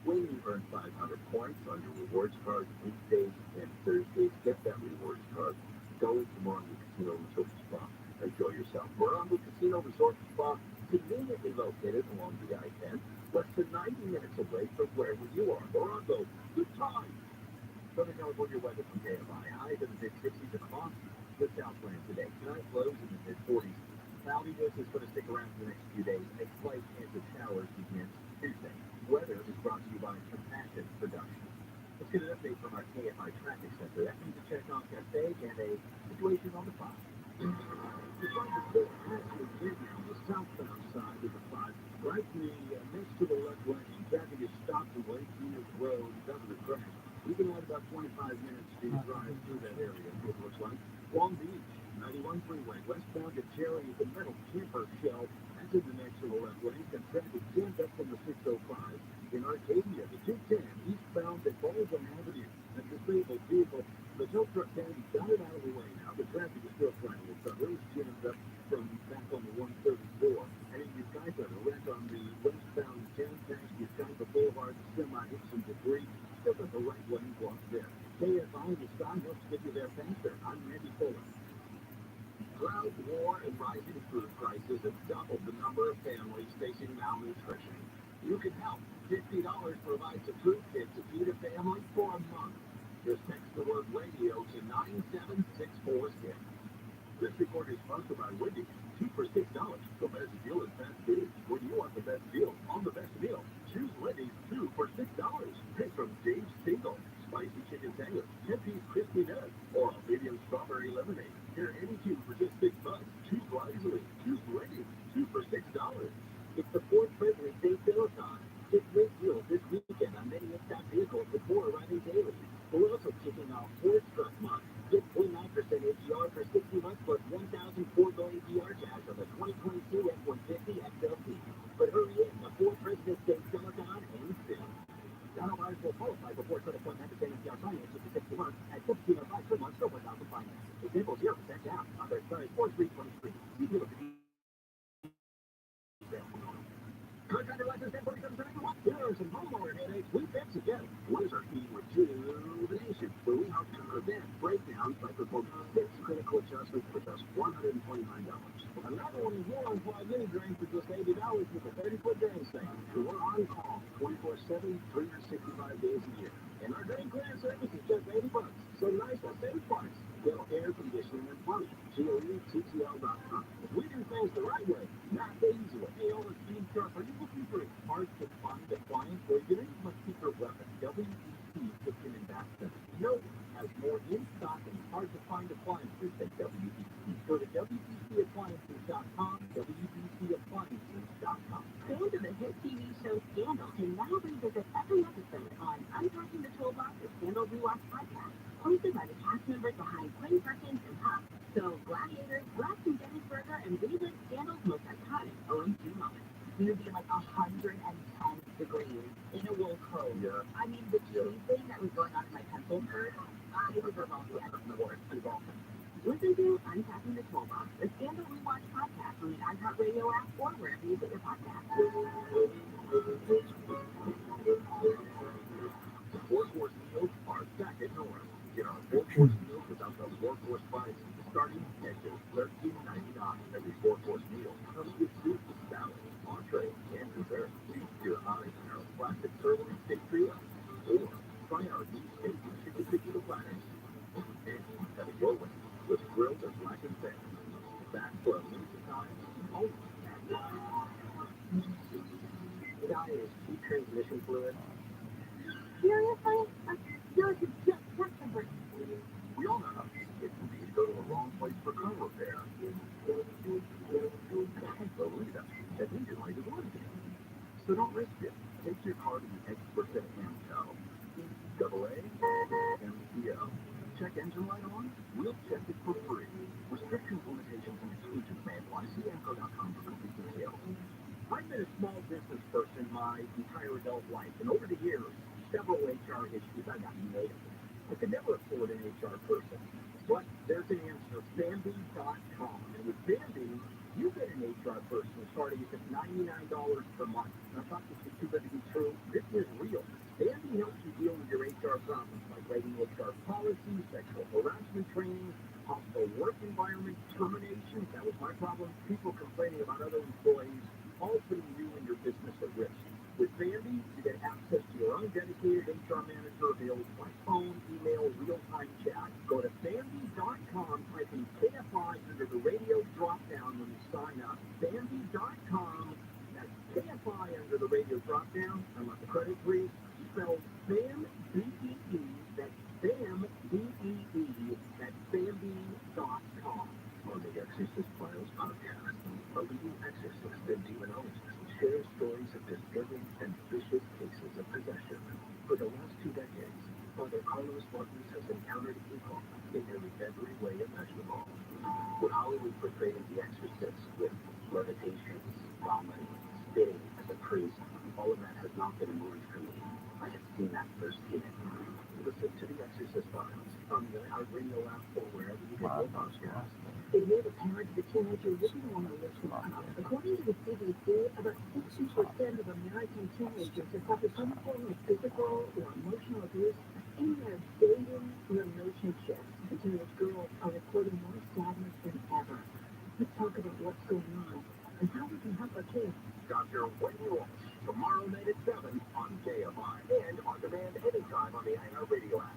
When you earn 500 points on your rewards card, weekdays and Thursdays, get that rewards card. Go to Morocco Casino Resort and Spa. Enjoy yourself. Morocco Casino Resort and Spa, conveniently located along the I-10, less than 90 minutes away from wherever you are. Morocco, good time. Southern California weather from KFI. Highs in the mid-60s across the Southland today. Tonight, lows in the mid-40s. Cloudiness is going to stick around for the next few days. A slight chance of showers begins Tuesday. Weather is brought to you by Compassion Production. Let's get an update from our KFI Traffic Center. That means a check on Cascade and a situation on the 5. Despite the still actually busy on the southbound side of the 5, right next to the left lane, traffic is stopped away from the road because of the crash. You can add about 25 minutes to drive through that area, it looks like. Long Beach, 91 freeway, westbound to Cherry, the metal camper shell. That's in the next to the left lane. The traffic jammed up from the 605. In Arcadia, the 210, eastbound at Baldwin Avenue. That disabled vehicle, the tow truck can got it out of the way now. The traffic is still trying to recover. It's jammed up from back on the 134. And in Ukiah, the wreck on the westbound town past Ukiah Boulevard, the semi hit some debris. Still got the right lane blocked there. KFI in the sky helps get you there faster. I'm Randy Fuller. Drought, war, and rising food prices have doubled the number of families facing malnutrition. You can help. $50 provides a food kit to feed a family for a month. Just text the word radio to 97646. This report is sponsored by Wendy's. 2 for $6. The best deal in fast food. When you want the best deal on the best meal, choose Wendy's 2 for $6. Pick from James Single, spicy chicken sandwich, 10-piece crispy nuts, or a medium strawberry lemonade. Here are any 2 for just $6. Choose wisely. Choose Wendy's 2 for $6. It's the 4th President's Day Sale-a-thon. Get great deals this weekend on many in-stock vehicles with more arriving daily. We're also kicking off Ford Truck Month. Get 29% APR for 60 months plus $1,004 APR cash on the 2022 F-150 XLT. But hurry in, the 4th President's Day Sale-a-thon ends soon. Non-buyers will qualify for Ford 20.9% APR financing for 60 months at $1,705 per month, still $1,000 finance. Example 0% down. Other expires 4/3/23. See dealer for contractor license 104771. Here are some homeowner headaches we fix again. What is our key rejuvenation? Where we help to prevent breakdowns by performing 6 critical adjustments for just $129. Another one is more on mini drain for just $80 with a 30-foot drain sink. We're on call 24/7, 365 days a year. And our drain clearing service is just $80. So nice on same price. Well, air conditioning and plumbing. GOETTL.com. If we do things the right way, not the easy way. Hey, all the speed sharp. Are you looking for a hard-to-find appliance? Or you need a secret weapon? WEC Kitchen and Bath Center. No one has more in-stock and hard-to-find appliances than WEC. Go to WECappliances.com, WECappliances.com. Fans of the hit TV show Scandal can now revisit every episode on Unpacking the Toolbox, a Scandal Rewatch podcast, hosted by the cast members behind Quinn Perkins and Huck. So, Gladiators, grab some Gettysburger, and relive Scandal's most iconic OMG moments. We would be like 110 degrees in a wool coat. Yeah. I mean, the cheese thing that was going on in my pencil hurt. I was revolting at the worst. Listen to Untapping the Toolbox, a Scandal Rewatch podcast on the iHeartRadio app or wherever you get your podcasts. Workhorse meals are back at North. Get our workhorse meals without the workhorse price, starting at just $13.99. Every workhorse meal comes with soup, salad, entree, and dessert. Feast your eyes on our classic sirloin steak trio, or try our beef steak and chicken tequila platters. And have it your way with grilled or blackened fish. Back for a limited time, only at Guy is cheap transmission fluid. Seriously? I feel like it's just something. We all know how easy it can be to go to the wrong place for car repair. Can't believe it. That means it might be warranty. So don't risk it. Take your car to the experts at AMCO. AAMCO. Check engine light on? We'll check it for free. Restrictions, limitations, and exclusions may apply. See AMCO.com for complete details. I've been a small business person my entire adult life, and over the years, several HR issues I got nailed. I could never afford an HR person. But there's an answer, Bambi.com. And with Bambi, you get an HR person starting at just $99 per month. And I thought this was too good to be true. This is real. Bambi helps you deal with your HR problems like writing HR policies, sexual harassment training, hostile work environment, terminations. That was my problem. People complaining about other employees, all putting you and your business at risk. With Bambi, you get access to your own dedicated HR manager available by phone, email, real-time chat. Go to Bambi.com, type in KFI under the radio drop-down when you sign up. Bambi.com, that's KFI under the radio drop-down. I want the credit, please. Spelled BAM, B-E-E, that's BAM, B-E-E, that's Bambi.com. On the Exorcist Files podcast, a leading exorcist and demonologist shares stories of disturbing and vicious cases of possession. For the last 2 decades, Father Carlos Martins has encountered evil in nearly every way imaginable. What Hollywood portrayed in The Exorcist with levitations, vomiting, spitting as a priest, all of that has not been a movie for me. I have seen that firsthand. Listen to The Exorcist Files on the iHeartRadio app or wherever you get your podcasts. If you're the parent of a teenager living on the list, according to the CDC, about 60% of American teenagers have suffered some form of physical or emotional abuse in their dating relationships. The teenage girls are reporting more sadness than ever. Let's talk about what's going on and how we can help our kids. Dr. Wendy Walsh, tomorrow night at 7 on KFI and on demand anytime on the iHeartRadio app.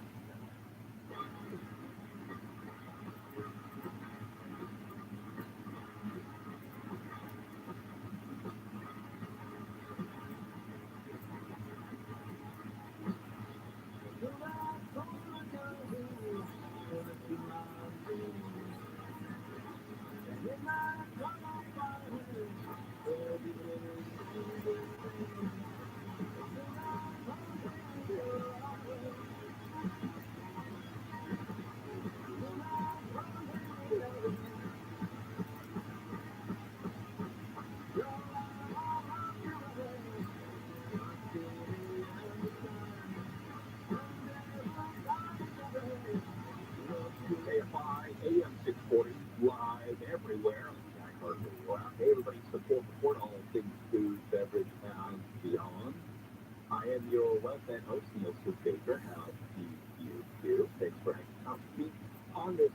KFI AM 640 live everywhere on the iHeartRadio app. Hey, everybody, support all things food, beverage, and beyond. I am your well-fed host, Neil Baker. How do you do? Thanks for hanging out with me on this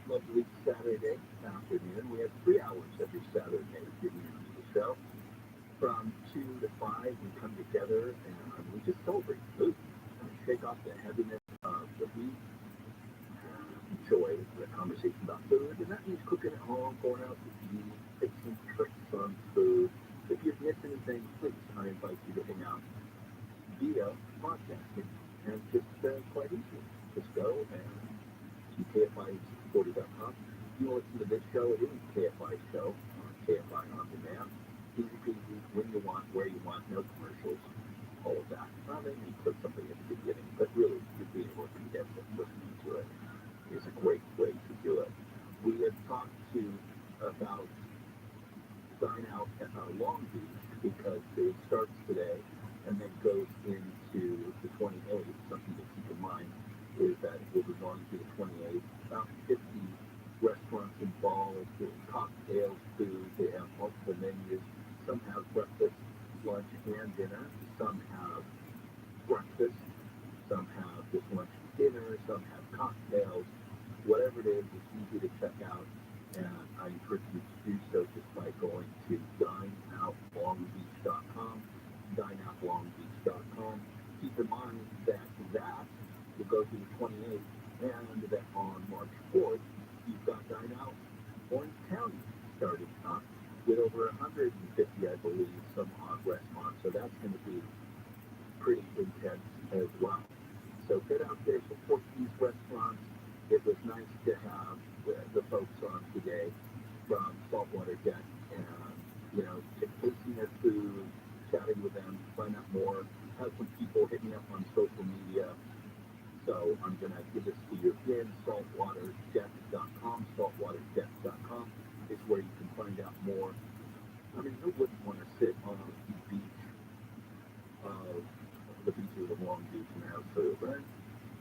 lovely Saturday afternoon. We have 3 hours every Saturday giving you the show. From 2 to 5, we come together and we just celebrate food and shake off the heaviness of the week. Enjoy the conversation about food, and that means cooking at home, going out to eat, fixing tricks on food. If you've missed anything, please, I invite you to hang out via podcasting, and just quite easy. Just go and to KFI40.com. You want to listen to this show, any KFI show, KFI on demand. Easy peasy, when you want, where you want, no commercials, all of that. Maybe you put something at the beginning, but really, you're being able to get listening to it is a great way to do it. We have talked about Dine Out at Long Beach because it starts today and then goes into the 28th. Something to keep in mind is that it will be going to the 28th. About 50 restaurants involved in cocktails, food. They have multiple menus. Some have breakfast, lunch, and dinner. Some have breakfast. Some have just lunch and dinner. Some have cocktails. Whatever it is, it's easy to check out. And I encourage you to do so just by going to dineoutlongbeach.com, dineoutlongbeach.com. Keep in mind that will go through the 28th, and that on March 4th, you've got Dine Out Orange County starting up with over 150, I believe, some odd restaurants. So that's going to be pretty intense as well. So get out there, support these restaurants. It was nice to have the folks on today from Saltwater Deck and, tasting their food, chatting with them, find out more. Have some people hit me up on social media. So I'm going to give this to you again, saltwaterdeck.com. Saltwaterdeck.com is where you can find out more. I mean, who wouldn't want to sit on the beach of the beaches of Long Beach and have food, right?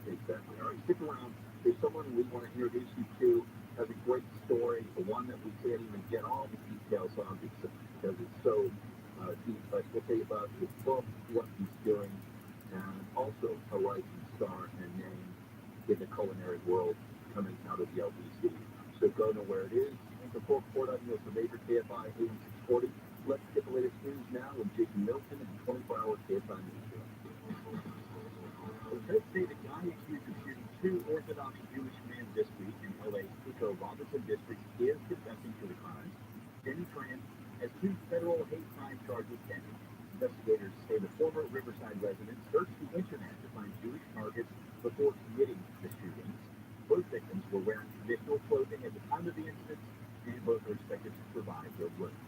Exactly. All right, stick around. There's someone we want to introduce you to. Has a great story, the one that we can't even get all the details on because it's so deep. But we'll tell you about his book, what he's doing, and also a rising star and name in the culinary world coming out of the LBC. So go know where it is. And the full report on you is the major KFI 8640. Let's get the latest news now with Jason Milton and 24-hour KFI News. The Feds say the guy accused of shooting two Orthodox Jewish men this week in LA's Pico Robinson district is confessing to the crimes. Jenny Tran has two federal hate crime charges pending. Investigators say the former Riverside resident searched the internet to find Jewish targets before committing the shootings. Both victims were wearing traditional clothing at the time of the incidents, and both are expected to survive their wounds.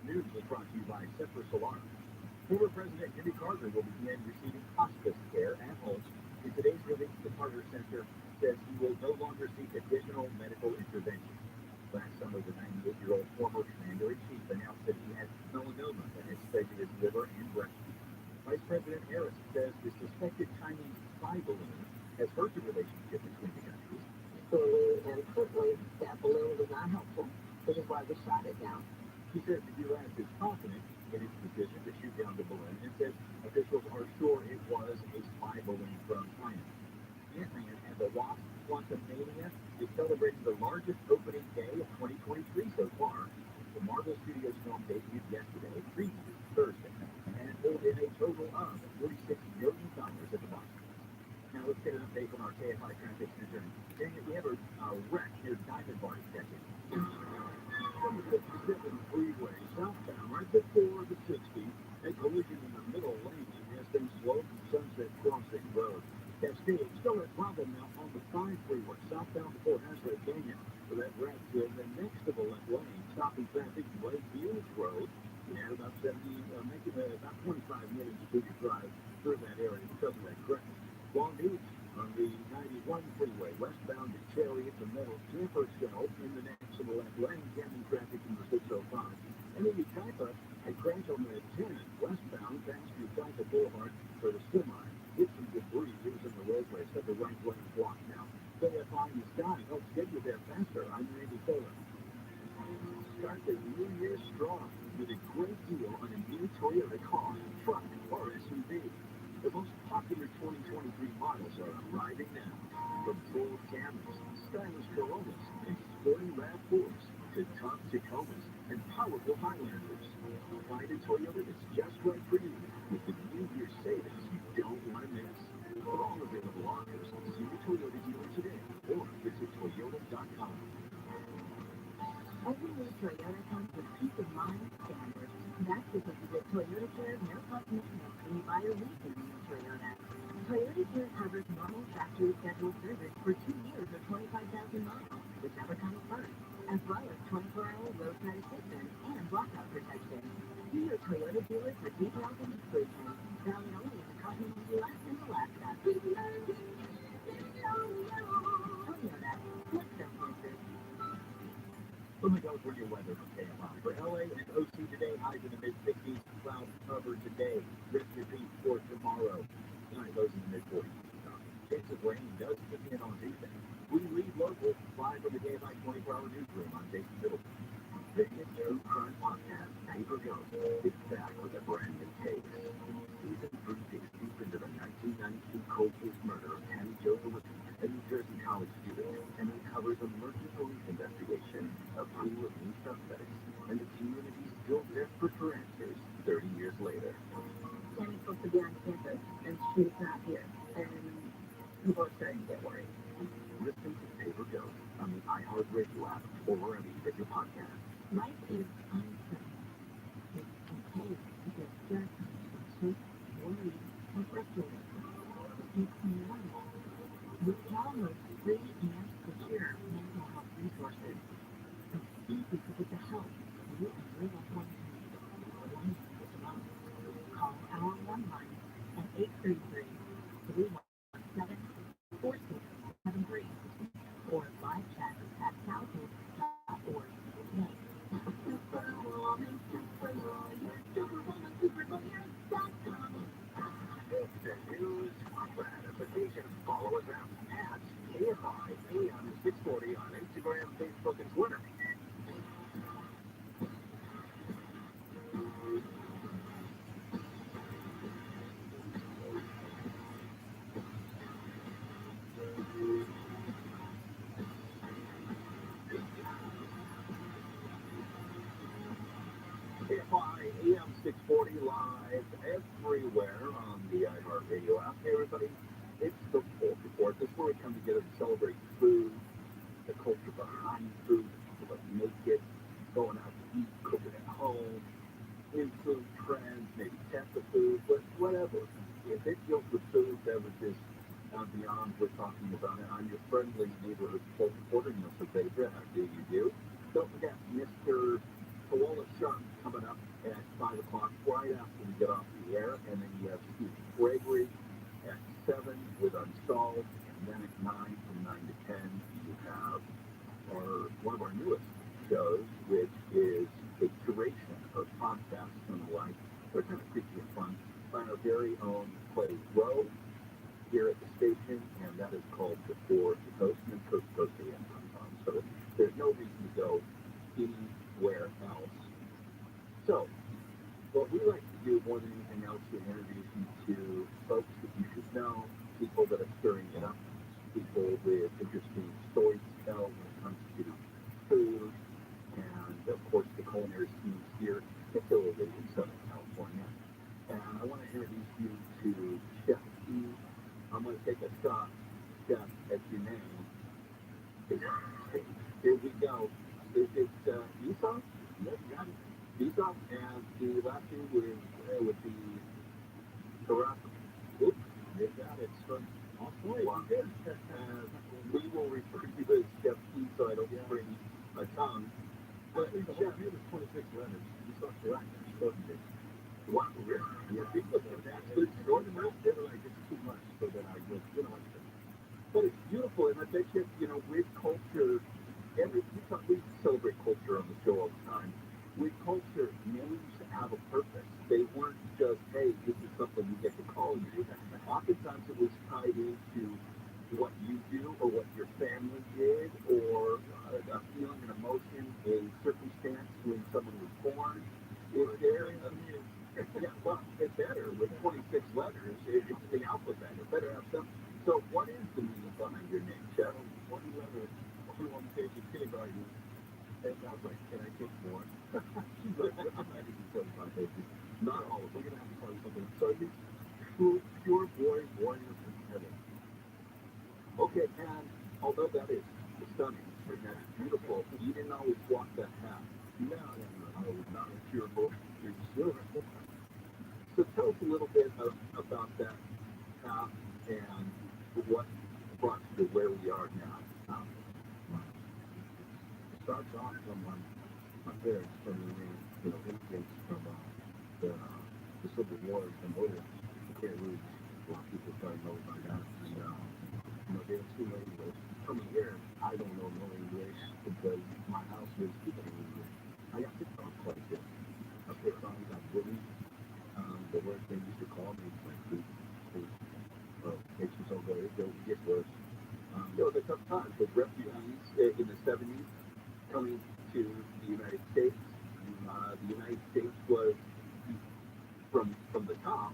News was brought to you by Sefer Solar. Former President Jimmy Carter will begin receiving hospice care at home. In today's release, the Carter Center says he will no longer seek additional medical intervention. Last summer, the 98-year-old former commander-in-chief announced that he had melanoma that had spread to his liver and breast. Vice President Harris says the suspected Chinese spy balloon has hurt the relationship between the countries. Slowly and quickly, that balloon was not helpful, which is why we shot it down. He says the U.S. is confident in its decision to shoot down the balloon and says officials are sure it was a spy balloon from China. Ant-Man and the Wasp: Quantumania is celebrating the largest opening day of 2023 so far. The Marvel Studios film debuted yesterday, previewed Thursday, and pulled in a total of $46 million at the box office. Now let's get an update from our KFI traffic center. Daniel, we have a wreck near Diamond Bar Detective. From the 57 freeway southbound, right before the 60, a collision in the middle lane has been slowed from Sunset Crossing Road. Cascade still a problem now on the 5 freeway southbound before Hazlet Canyon. So that wreck is the next to the left lane, stopping traffic Lake Views Road. You had about 25 minutes to drive through that area because of that crash. Long Beach on the 91 freeway westbound to Cherry at the middle camper shell in the next to the left lane, jamming traffic in the 605. And then Ukipa had crash on the 10 westbound past Ukipa Boulevard for the semi. Hit some debris using the roadway, so the right lane blocked now. KFI in the sky helps get you there faster. I'm Randy Taylor. Start the new year strong with a great deal on a new Toyota car, truck, or SUV. The most popular 2023 models are arriving now. From full Camrys, stylish Corollas, and sporty RAV4s to top Tacomas and powerful Highlanders. Find a Toyota that's just right for you with the New Year savings you don't want to miss. For all available offers, see your Toyota dealer today or visit Toyota.com. Every new Toyota comes with peace of mind standards. That's because you get Toyota Care no cost maintenance when you buy or lease a new Toyota. Toyota Care covers normal factory scheduled service for 2 years or 25,000 miles, whichever comes first, as well as 24-hour roadside assistance and blackout protection. See your Toyota dealer for details and exclusions. Valid only in the continental U.S. and Alaska. Toyota, let's go places. From the California weather from KFI. For LA and OC today, highs in the mid-60s, clouds cover today. Rest repeat for tomorrow. Tonight, lows in the mid-40s. Chance of rain does kick in on Tuesday. We lead local, live from the Day by 24-hour newsroom on Dayton Middle. Vegas True Crime Podcast, Paper Ghost, is back with a brand new case. Season 3 digs deep into the 1992 cold case murder of Tammy Jo Dillon, a New Jersey college student, and uncovers a murky police investigation, a pool of new suspects, and the community still desperate for answers 30 years later. Tammy's supposed to be on campus, and she's not here. And people are starting to get worried. Listen to Paper Ghost on the iHeartRadio app or wherever you get your podcast. Life is uncertain. It's okay to get scared, anxious, worried, or frustrated. It's normal. With download free and secure mental health resources, it's easy to get the help you and your loved ones need. One is alone. Call our one line at 833-317-4673 or live chat at southwood.org today. Superwoman, superlawyer.com. If the news for gratification, follow us out at KFI AM 640 on Instagram, Facebook, and Twitter. KFI AM 640 live everywhere on the iHeartRadio app. Hey everybody, it's the Folk Report. This is where we come together to celebrate food, the culture behind food, the people that make it, going out to eat, cooking at home, influence trends, maybe test the food, but whatever. If it deals with food, beverages, and beyond, we're talking about it. I'm your friendly neighborhood Folk Reporter, Neil Saavedra. How do you do? Don't forget, Mr. Koala Shark coming up at 5 o'clock right after we get off the air, and then you have Steve Gregory at 7 with Unsolved, and then at 9 from 9 to 10 you have one of our newest shows, which is a curation of podcasts and the like. They're kind of creepy and fun by our very own Clay Rowe here at the station, and that is called Before the Coast, and Coast to Coast AM.com. So there's no reason to go anywhere else. So, what we like to do more than anything else is introduce you to folks that you should know, people that are stirring it up, people with interesting stories to tell when it comes to food, and of course the culinary scene here, particularly in Southern California. And I want to introduce you to Chef E. I'm going to take a shot, Chef, at your name. Here we go. Is it Esau? Yes, got it. Esau, and the last name would be Carrasco. Oops, they got it. So, we will refer to you as Chef E, so I don't spring a tongue. But Chef, you have 26 letters. You saw correct. Wow, really? Yeah, people say that. But it's short enough. They're like, it's too much, so that I just, But it's beautiful, and I bet you, with culture, we celebrate culture on the show all the time. With culture, names have a purpose. They weren't just, hey, this is something we get to call you. Oftentimes it was tied into what you do or what your family did, or a feeling, an emotion, a circumstance when someone was born. Is there yeah, well, it's better with 26 letters. It's the alphabet. It better have some. So, what is the meaning behind your name, Chef? One letter, one page of kindergarten. And I was like, can I take more? She's like, I'm not even 75 pages. Not all of them. We're going to have to tell you something. So, it's pure boy warrior from heaven. Okay, and although that is stunning and that's beautiful, you didn't always walk that path. No, I was not a pure boy. You're sure. So tell us a little bit about that path and what brought you to where we are now. It starts off from my parents, from the influence from the Civil War in Cambodia. I can't read. A lot of people probably know about that. And they were 2 languages. Coming here, I don't know no English because my house was speaking English. I got picked on quite a bit. I picked on, got bullied. The worst they used to call me was like, makes you so They'll get worse. It was a tough time because refugees in the 70s coming to the United States. The United States was from the top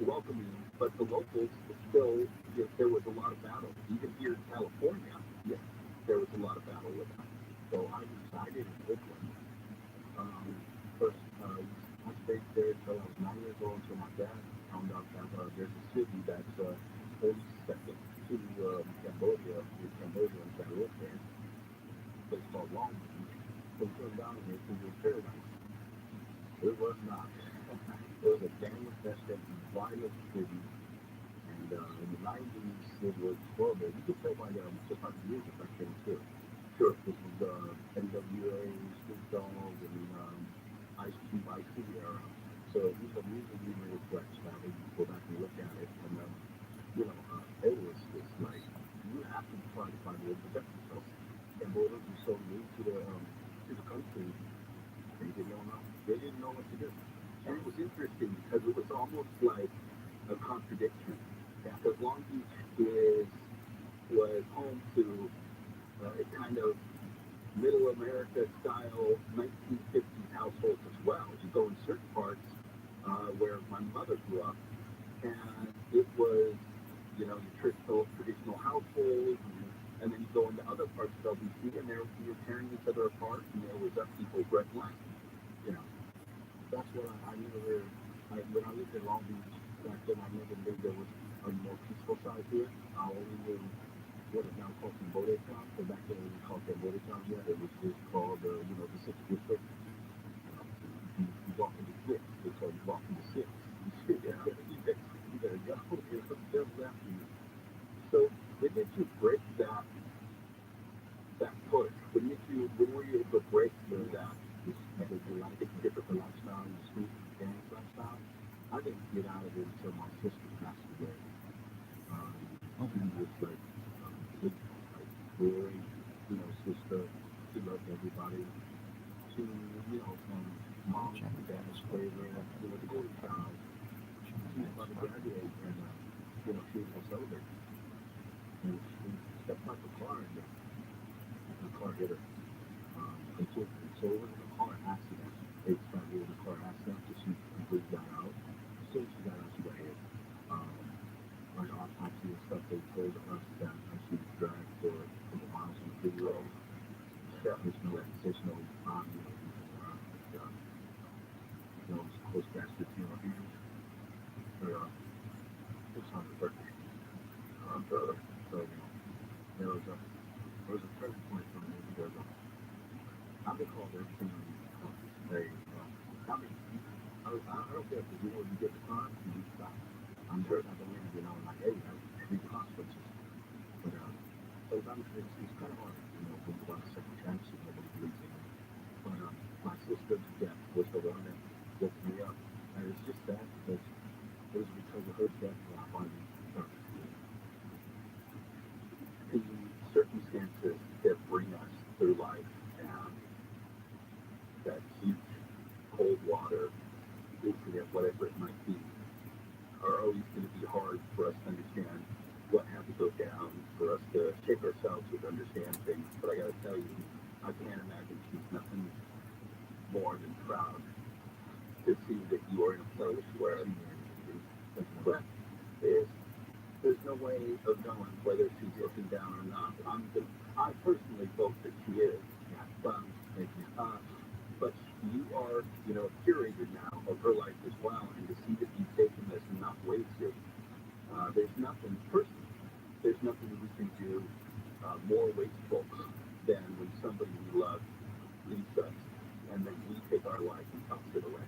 welcoming, but the locals still, there was a lot of battle. Even here in California, there was a lot of battle with them. So I resided in Oakland. First, I stayed there until I was 9 years old until my dad found out that there's a city that's only second to Cambodia, with Cambodians that live there. It's called Long Beach. So we came down here to the paradise. It was not. It was a gang-infested, violent city. And in the 90s, it was horrible. You could tell by just by the music back then, too. Sure, this was NWA, Snoop Dogg, and Ice Cube, Ice Cube era. So these are music really reflects now. When you go back and look at it, and it was just like you have to try to find a way to protect yourself. Cambodians were so new to the country, they didn't know what to do. And it was interesting because it was almost like a contradiction. Because Long Beach was home to a kind of middle America style 1950s households as well. You go in certain parts where my mother grew up, and it was, your traditional household, and then you go into other parts of LBC, and you're tearing each other apart, and there was upheaval right line. That's what I never, when I lived in Long Beach back then, I never knew there was a more peaceful side to it. I only knew what is now called Cambodia Town, but back then it was called Cambodia Town yet. It was just called, the 6th District. You walk into Six, they call you walk into Six. You better go. They're left you. So when did you break that push? When were you able to break through that? Because you like it, different lifestyle, the street dance lifestyle. I didn't get out of it until my sister passed away. She was like big, very, sister. She loved everybody. She, from mom and dad's favorite, the golden child. She was about to graduate, and she was going to celebrate. And she stepped out the car, and the car hit her. So it was a car accident. They found it was a car accident, so she completely got out. As soon as she got out, she got hit. Like autopsy and stuff, they told us that she was dragged for a couple miles on the freeway. There's no body or anything around. It was close casket, hands. It's on the birthday. So, there was a turning point for me because I've been called everything today. I don't care if you get the time, you stop. I'm sure not going to like, hey, I read the consequences. But sometimes it's kind of hard, when you want a second chance and nobody believes in you. But my sister's death was the one that woke me up. And it's just sad because it was because of her death that I finally started. The circumstances that bring us through life, and that huge cold water incident, whatever it might be, are always going to be hard for us to understand what had to go down for us to shake ourselves with understand things. But I got to tell you, I can't imagine she's nothing more than proud to see that you are in a place where but there's no way of knowing whether she's looking down or not. I personally hope that she is. But you are, a curator now of her life as well, and to see that you've taken this and not wasted, there's nothing we can do more wasteful than when somebody we love leaves us, and then we take our life and toss it away.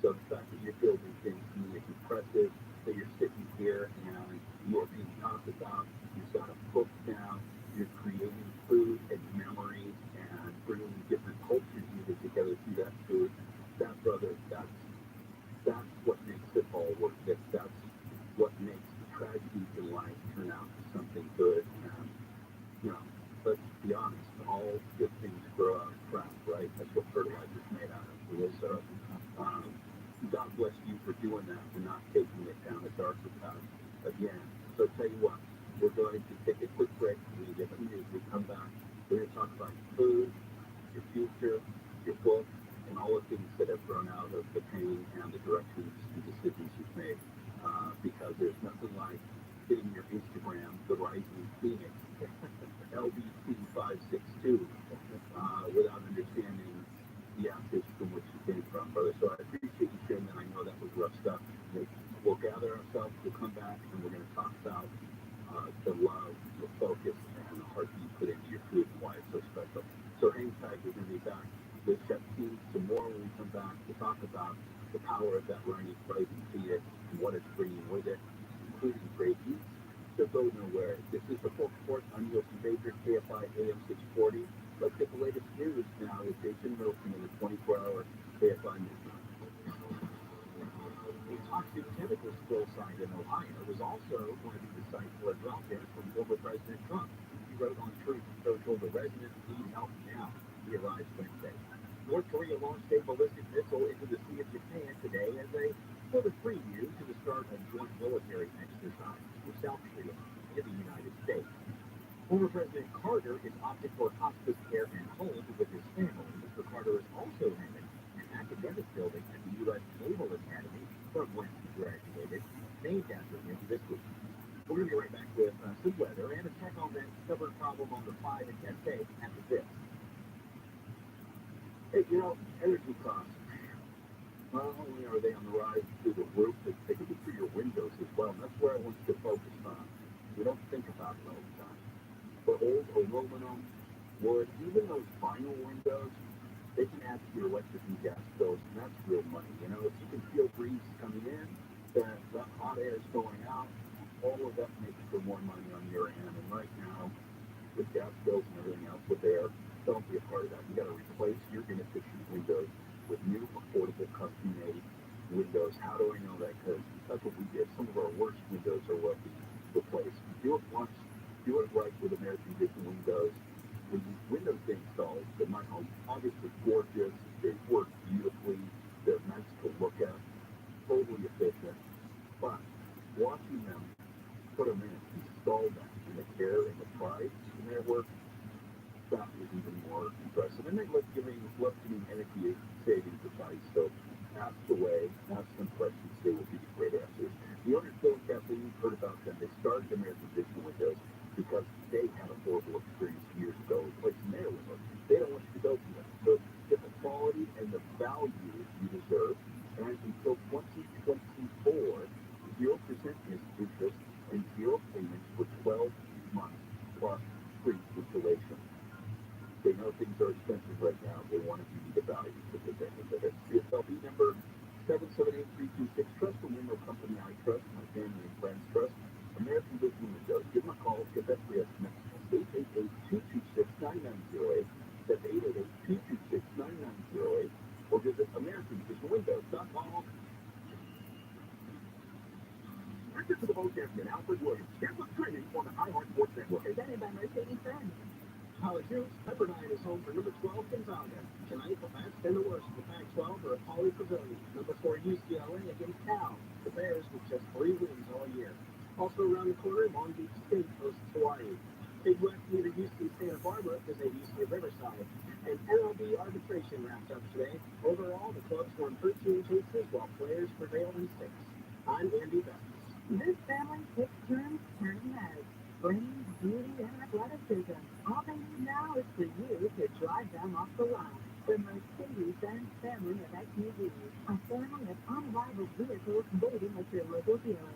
So the fact that you're building things to me is impressive, that you're sitting here and you are being talked about, you've got a book now, you're creating food and memories and bringing different cultures even together through that food. That, brother, that's what makes it all worth it. That's what makes the tragedies in life turn out to something good. And, let's be honest, all good things grow out of crap, right? That's what fertilizer's made out of. So, God bless you for doing that, for not taking it down a darker path again. So tell you what, we're going to take a quick break. We're going to get some news. We come back. We're going to talk about food, your future, your book, and all the things that have grown out of the pain and the directions and decisions you've made. Because there's nothing like hitting your Instagram, the Rising Phoenix, LBC562, without understanding the ashes from which you came from, brother. So I appreciate you sharing that. I know that was rough stuff. We'll gather ourselves, we'll come back, and we're going to talk about the love, the focus, and the heart you put into your food and why it's so special. So hang tight, we're going to be back with Chef T some more when we come back to talk about the power of that rising phoenix and what it's bringing with it, including great eats. So go nowhere. This is the Full Court. I'm Wilson Baker, KFI AM 640. Let's get the latest news now with Jason Middleton in the 24-hour KFI News. A toxic chemical spill site in Ohio was also going to be the site for a drop-in from former President Trump. He wrote on Truth Social, "The residents need help now." He arrived Wednesday. North Korea launched a ballistic missile into the Sea of Japan today as a sort of preview to the start of joint military exercise with South Korea and the United States. Former President Carter is opted for hospice care and home with his family. Mr. Carter is also heading an academic building at the U.S. Naval Academy from whence he graduated, named after him this week. We're going to be right back with some weather and a check on that stubborn problem on the 5 and Cascade after this. Hey, energy costs, not only are they on the rise through the roof, but they can be through your windows as well. And that's where I want you to focus on. We don't think about it all the time. For old aluminum, wood, even those vinyl windows, they can add to your electric and gas bills, and that's real money. If you can feel breeze coming in, that hot air is going out, all of that makes for more money on your end. And right now, with gas bills and everything else with air, don't be a part of that. You got to replace your inefficient windows with new, affordable, custom-made windows. How do I know that? Because that's what we did. Some of our worst windows are what we replaced. Do it once, do it right with American Vision windows. When these windows get installed in my home, obviously gorgeous, they work beautifully, they're nice to look at, totally efficient. But watching them put them in, install them, and the care and the pride in their work, that is even more impressive. And they love giving energy savings advice. So ask away, ask some questions, they will give you great answers. The owners, Bill and Kathleen, you've heard about them. They started American Vision Windows because they had a horrible experience years ago replacing their windows. They don't want you to go through that. So get the quality and the value you deserve. And until 2024, 0% interest and 0 payments for 12 months plus free installation. They know things are expensive right now. They want to give you the value to take advantage of it. CSLB number 778326. Trust the window company I trust, my family and friends trust. American Vision Windows. Give them a call. Get that free estimate. 888-226-9908. That's 888-226-9908. Or visit AmericanVisionWindows.com. Listen to the Bo Champion, Alfred Williams. Here's what's trending on the iHeart Sports Network. Presented by Mercedes-Benz. College hoops, Pepperdine is home for number 12 Gonzaga. Tonight, the best and the worst of the Pac-12 are at Pauley Pavilion. Number 4 UCLA against Cal. The Bears with just 3 wins all year. Also around the corner, Long Beach State hosts Hawaii. Big West leader Houston Santa Barbara is at UC Riverside. And MLB arbitration wrapped up today. Overall, the clubs won 13 cases while players prevailed in 6. I'm Andy Best. This family takes turns turning heads. Brains, beauty, and athleticism. All they need now is for you to drive them off the line. The Mercedes-Benz family of SUVs. A family of unrivaled vehicles waiting at your local dealer.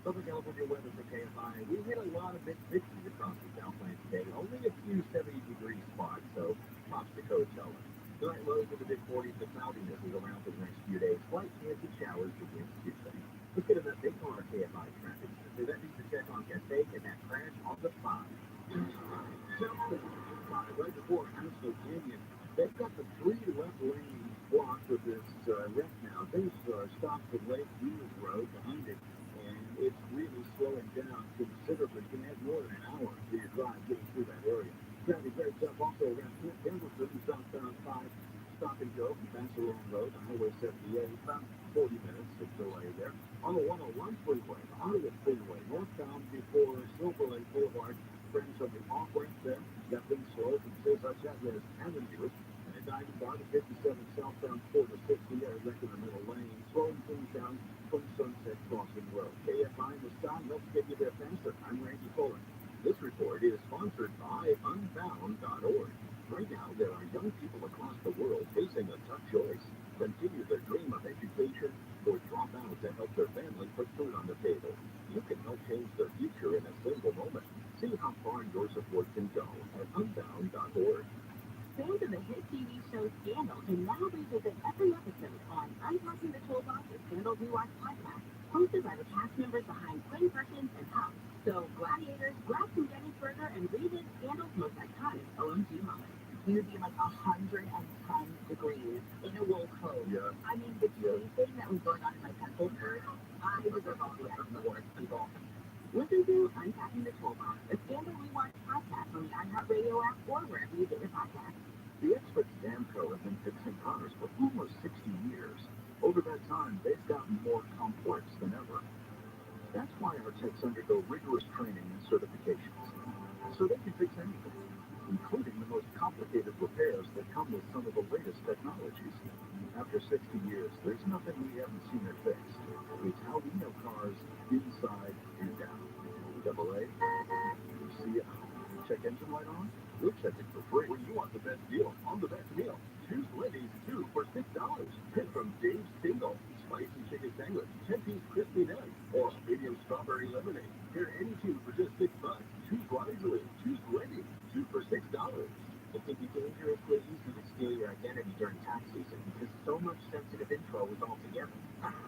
Southern California weather for KFI. We hit a lot of big 60s across the Southland today. Only a few 70-degree spots, so props to Coachella. Tonight lows in the mid 40s. The cloudiness is around for the next few days. Slight chance of showers begins Tuesday. Let's get an update on our KFI traffic. So that means to check on Cascade and that crash on the 5. Right before Antelope Canyon, they've got the 3 left lanes blocked with this wreck now. Things are stopped with Lake Views Road behind it, and it's really slowing down considerably. You can have more than an hour to your drive getting through that area. Traffic breaks up also around Camp Pendleton, southbound 5, stop and go from Vassarone Road to Highway 78, about 40 minutes of delay there. On the 101 freeway, the Hollywood Freeway, northbound Overland Boulevard. Friends of the off-ramp there, stepping slow from Cesar Chavez Avenue, and 95 to 57 southbound 4 to 60 are wrecked in the middle lane, slowing things down from Sunset Crossing Road. KFI in the sky, let's get you there faster. I'm Randy Fuller. This report is sponsored by Unbound.org. Right now, there are young people across the world facing a tough choice. Continue their dream of education or drop out to help their family put food on the table. You can help change their future in a single moment. See how far your support can go at Unbound.org. Fans of the hit TV show Scandal can now revisit every episode on Unpacking the Toolbox, a Scandal Rewatch podcast, hosted by the cast members behind Quinn Perkins and Huff. So, gladiators, grab some Gettysburger and revisit Scandal's most iconic OMG moment. We would be like 110 degrees in a wool coat. Yeah. I mean, the tea thing that was going on in my temple first, I was about to have the worst people. Listen to Unpacking the Toolbox, a Scandal Rewatch podcast on the iHeartRadio app or wherever you get your podcasts. The experts at Damco have been fixing cars for almost 60 years. Over that time, they've gotten more complex than ever. That's why our techs undergo rigorous training and certifications, so they can fix anything, including the most complicated repairs that come with some of the latest technologies. After 60 years, there's nothing we haven't seen or fixed. It's how we know cars inside and out. AA, you see it. Check engine light on? We'll check it for free. When you want the best deal on the best meal, choose Wendy's 2 for $6. Pick from Dave's Single, spicy chicken sandwich, 10-piece crispy nuggets, or medium strawberry lemonade. Here, any 2 for just $6. Choose wisely. Choose Wendy's 2 for $6. It can be dangerously easy to steal your identity during tax season because so much sensitive info is all together.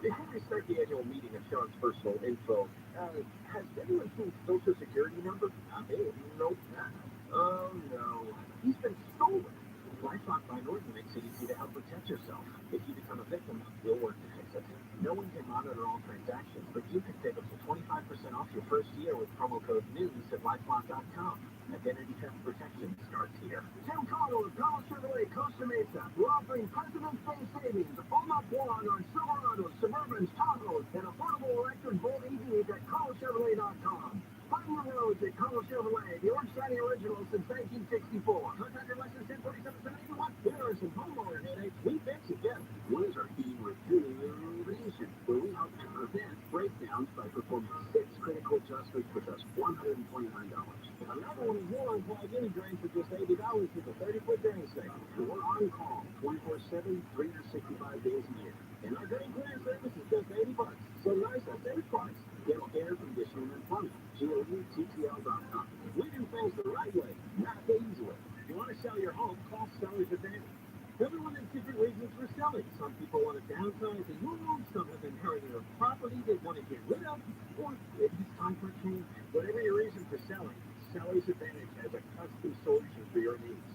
Before we start the annual meeting of Sean's personal info, has anyone seen Social Security number? Nope. Oh no, he's been stolen. LifeLock by Norton makes it easy to help protect yourself. If you become a victim, we'll work to fix it. No one can monitor all transactions, but you can save up to 25% off your first year with promo code NEWS at LifeLock.com. Identity theft protection starts here. Tim Connell of Donald Chevrolet Costa Mesa. We're offering President's Day savings all month long on Silverados, Suburbans, Tahoes, and affordable electric Volt EVs at ConnellChevrolet.com. Find your roads at Connell Chevrolet, the Orange County original since 1964. Contractor license 104771. There are some homeowner headaches. We fix it, yes. What is our theme rejuvenation, where we help to prevent breakdowns by performing 6 critical adjustments for just $129. Another one is more on plug-in drain for just $80 with a 30-foot drain station. We're on call 24/7, 365 days a year. And our drain clearing service is just $80. So nice, I said it's price. Get air conditioning and plumbing. GOUTTL.com. We do things the right way, not the easy way. If you want to sell your home, call Seller's Advantage. Everyone has different reasons for selling. Some people want to downsize and move. Some have inherited a property they want to get rid of. Or maybe it's time for a change. Whatever your reason for selling, Seller's Advantage has a custom solution for your needs.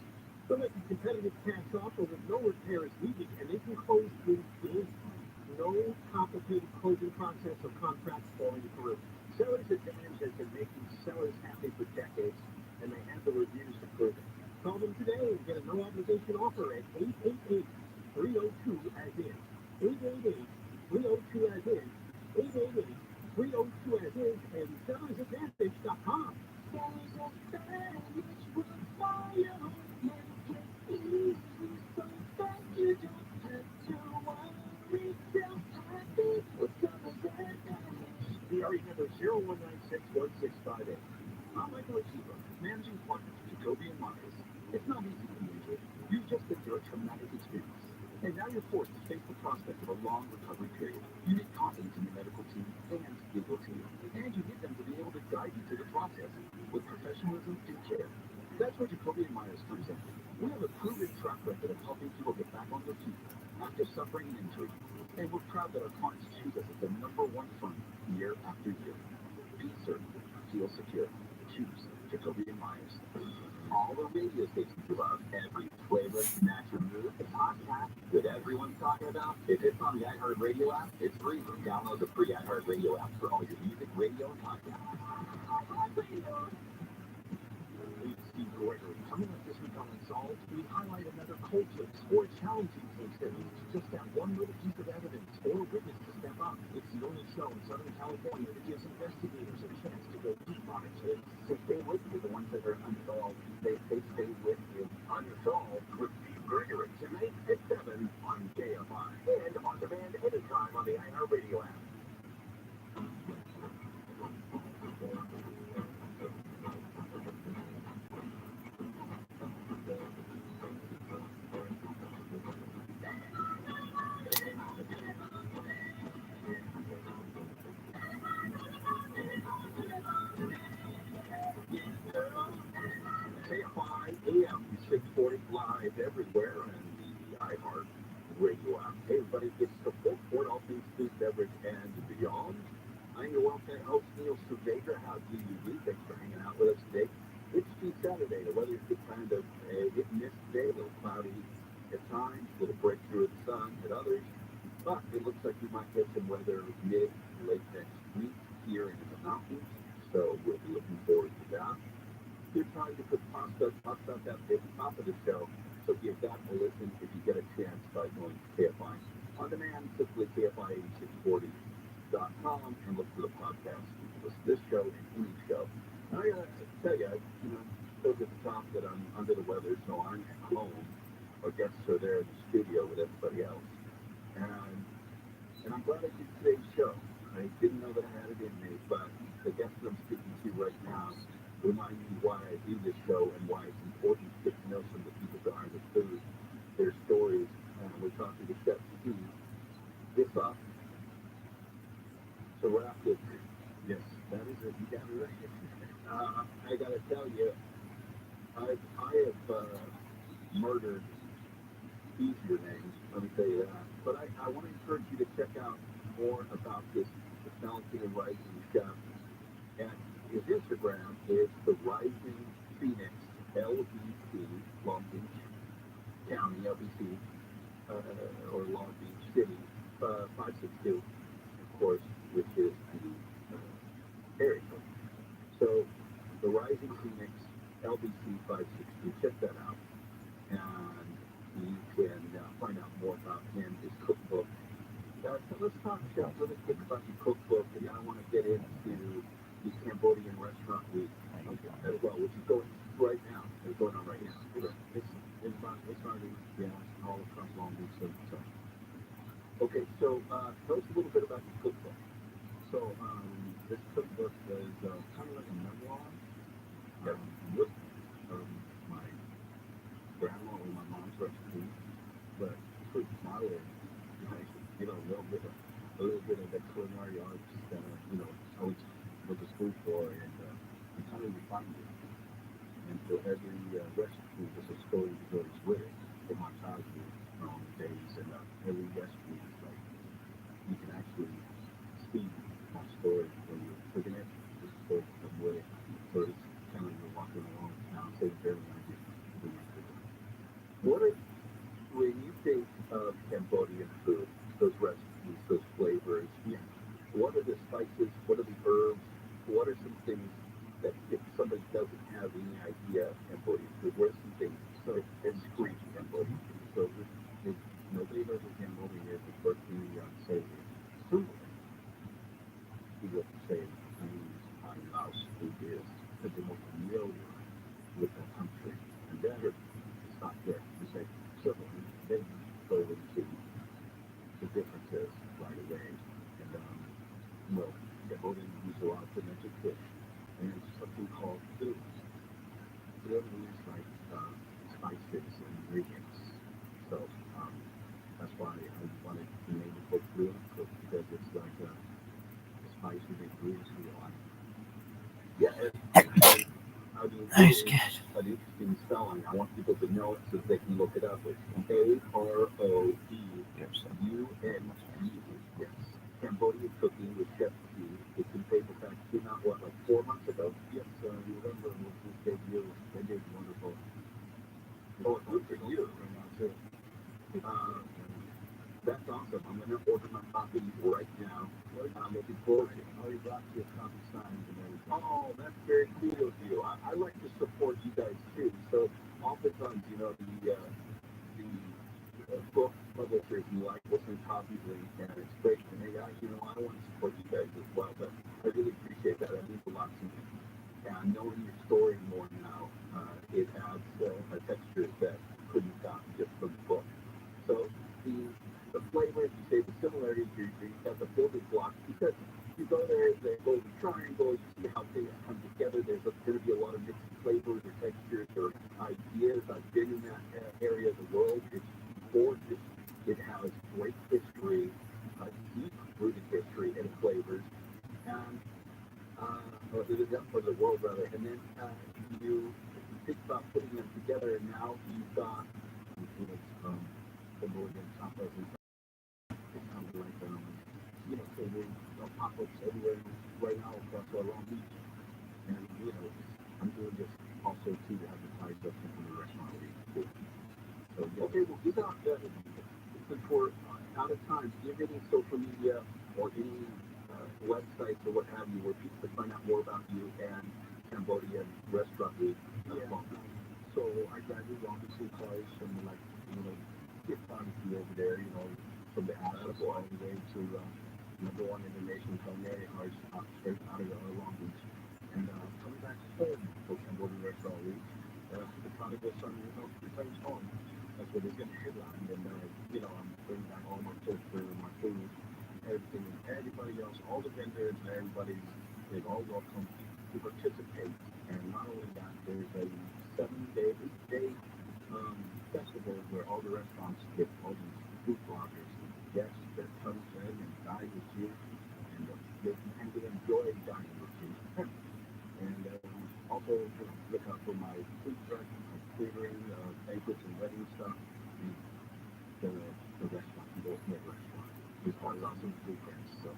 From a competitive cash offer with no repairs needed, and they can close through days. No complicated closing process or contracts falling through. Seller's Advantage has been making sellers happy for decades, and they have the reviews to prove it. Call them today and get a no-obligation offer at 888-302-AS-IN. 888-302-AS-IN. 888-302-AS-IN and sellersadvantage.com. Seller's Advantage will fire, make it easy so that you don't have to worry. Feel happy with Seller's Advantage. DRE number 01961658. I'm Michael Akiva, managing partner to Jacoby & Myers. It's not easy to lose you. You've just been through a traumatic experience. And now you're forced to face the prospect of a long recovery period. You need confidence in your medical team and legal team. And you need them to be able to guide you through the process with professionalism and care. That's where Jacoby & Myers comes in. We have a proven track record of helping people get back on their feet after suffering an injury. And we're proud that our clients choose us as the #1 firm year after year. Be certain, feel secure. Choose Jacoby & Myers. All the radio stations you love, every flavor, match your mood, the podcast that everyone's talking about. If it's on the iHeartRadio app, it's free. Download the free iHeartRadio app for all your music, radio, and podcasts. Steve Gregory. Coming up this week on Unsolved, we highlight another cold case or a challenging case that needs just that one little piece of evidence or witness to step up. It's the only show in Southern California that gives investigators a chance to go deep electronics. So stay with you. The ones that are unsolved, they stay with you. Unsolved with Steve Gregory tonight at 7 on KFI and on demand anytime on the iHeartRadio app. KFI AM 640 live everywhere and the iHeart Radio app. Hey everybody, it's the full court, all things food, beverage, and beyond. I'm your welcome host, Neil Sugager. How do you do? Thanks for hanging out with us today. It's Saturday. The weather's kind of hit and miss today, a little cloudy at times, a little breakthrough of the sun at others. But it looks like we might get some weather late next week here in the mountains. So we'll be looking forward to that. Good time to put pasta, talk about that at the top of the show. So give that a listen if you get a chance by going to KFI on demand, simply KFI8640.com and look for the podcast. Listen to this show and any show. And I gotta tell you, told at the top that I'm under the weather, so I'm at home. Our guests are there in the studio with everybody else. And I'm glad I did today's show. I didn't know that I had it in me, but the guest that I'm speaking to right now remind me why I do this show and why it's important to get to know some of the people behind the food, their stories. We're talking to Chef Steve. This up. So wrap it. Yes, that is it. You got it right. I gotta tell you, I have murdered easier names. Let me tell you that. But I want to encourage you to check out more about this talented and rising chef. And his Instagram is the Rising Phoenix, LBC, Long Beach County, LBC, or Long Beach City, 562, of course, which is the area code. So, the Rising Phoenix, LBC 562, check that out. And you can find out more about him, his cookbook. So let's talk, Chef, really quick about your cookbook, and I want to get into the Cambodian Restaurant Week as well, which is going right now. It's going on right now. It's already, all across Long Beach. So. Okay, so tell us a little bit about your cookbook. So this cookbook is kind of like a memoir with my grandma or my mom's recipe, but pretty solid. A little bit of the culinary arts that I always went to school for, and kind of refined it. And so every recipe is a story that goes with it from my childhood days, and every recipe is like you can actually see my story when you're cooking it. The story that comes with it. So it's kind of like you're walking along town, saying very nice when you're cooking. When you think of Cambodian food, those recipes, those flavors, what are the spices? What are the herbs? What are some things that if somebody doesn't have any idea of Cambodian food, what are some things that scream Cambodian food? So if nobody knows what Cambodian is, the first thing you got to say is Truman. You have to say Chinese, Thai, Laos, who is because they're more familiar with the country. And then it's not there. You say civil, then you go into the differences right away. And Cambodian use a lot of fermented fish, and it's something called food. Food is like spices and ingredients. So that's why I wanted to name the book Real Cook, because it's like a spice with ingredients we like. How do you Nice, kid. an interesting spelling? I want people to know it so that they can look it up. It's AROTHUNG. Yes. Cambodian Cooking with Chef Steve. It's in paperback. Came out, like 4 months ago? Yes, November was his debut. They did wonderful. Oh, good for you. That's awesome. I'm going to order my copy right now. I'm looking forward to it. I already brought you a copy signed and everything. Oh, that's very cool of you. I like to support you guys too. So oftentimes, the book publishers like listen copies and it's great. And I want to support you guys as well. But I really appreciate that. That means a lot to me. knowing your story more now, it adds a texture that you couldn't have gotten just from the book. So the flavors, you say the similarities, you have the building blocks because you go there, the golden triangle, you see how things come together. There's going to be a lot of mixed flavors or textures or ideas. I've been in that area of the world. It's gorgeous. It has great history, deep rooted history and flavors, and or the world rather. And then you think about putting them together, and now you've got the Northern Tapas and it's kind of like so there's pop-ups everywhere right now across Long Beach, and I'm doing this also to advertise us in the restaurant league. So okay, well, you got since we're out of time, do you have any social media or any websites or what have you where people can find out more about you and Cambodian Restaurant Week? So I graduated obviously college from get photography over there, from the Ashes all the way to number one in the nation culinary arts straight out of Long Beach. And coming back home for Cambodian Restaurant Week, the prodigal son, returns home. That's what is going to headline. And, I'm bringing back all my culture, my food, everything, and everybody else, all the vendors and everybody, they're all welcome to participate. And not only that, there's a 7-day, 8-day festival where all the restaurants get all these food bloggers and guests that comes in and dine with you, and they can enjoy dining with you. And also look out for my food truck, catering, banquets and wedding stuff, and the restaurant, the ultimate restaurant. It's all awesome blueprints. So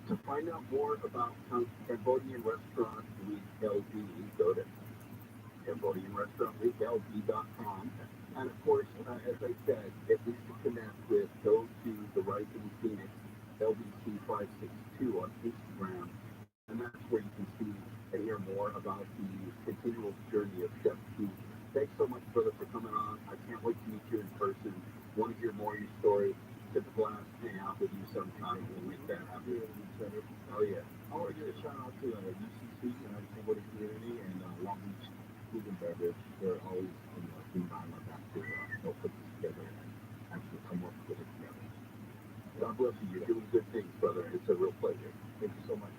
to find out more about Cambodian Restaurant Week LB, go to CambodianRestaurantWeekLB.com. And of course, as I said, at least to connect with, go to the Rising Phoenix LBC562 on Instagram, and that's where you can see and hear more about the continual journey of Chef Keith. Thanks so much, brother, for coming on. I can't wait to meet you in person. Want to hear more of your story. It's a blast hang out with you sometime. We'll make that happen. Oh, yeah. I want to give a shout out to UCC, Cambodian Community, and Long Beach Food and Beverage. They're always being behind my back to help put this together and actually come up with it together. God bless you. You're doing good things, brother. It's a real pleasure. Thank you so much.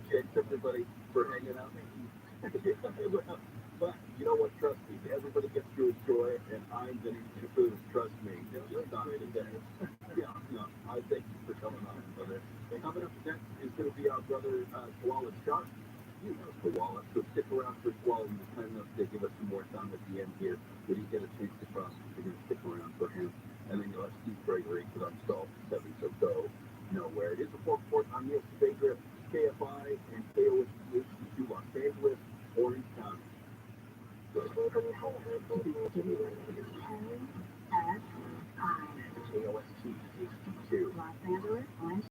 Thanks, everybody, for hanging out. But you know what? Trust me. Everybody gets to enjoy it, and I'm going to eat your food. Trust me. Just not today. Yeah. I thank you for coming on, brother. And coming up next is going to be our brother, Koala Shark. You know Koala, so stick around for Koala. He was kind enough to give us some more time at the end here. When he get a chance to cross, we're going to stick around for him. And then you'll have Steve Gregory, because I'm stalled 7, so go nowhere. It is a 4-4. I'm Neil Spager, KFI and KOSP HD2 Los Angeles, Orange County.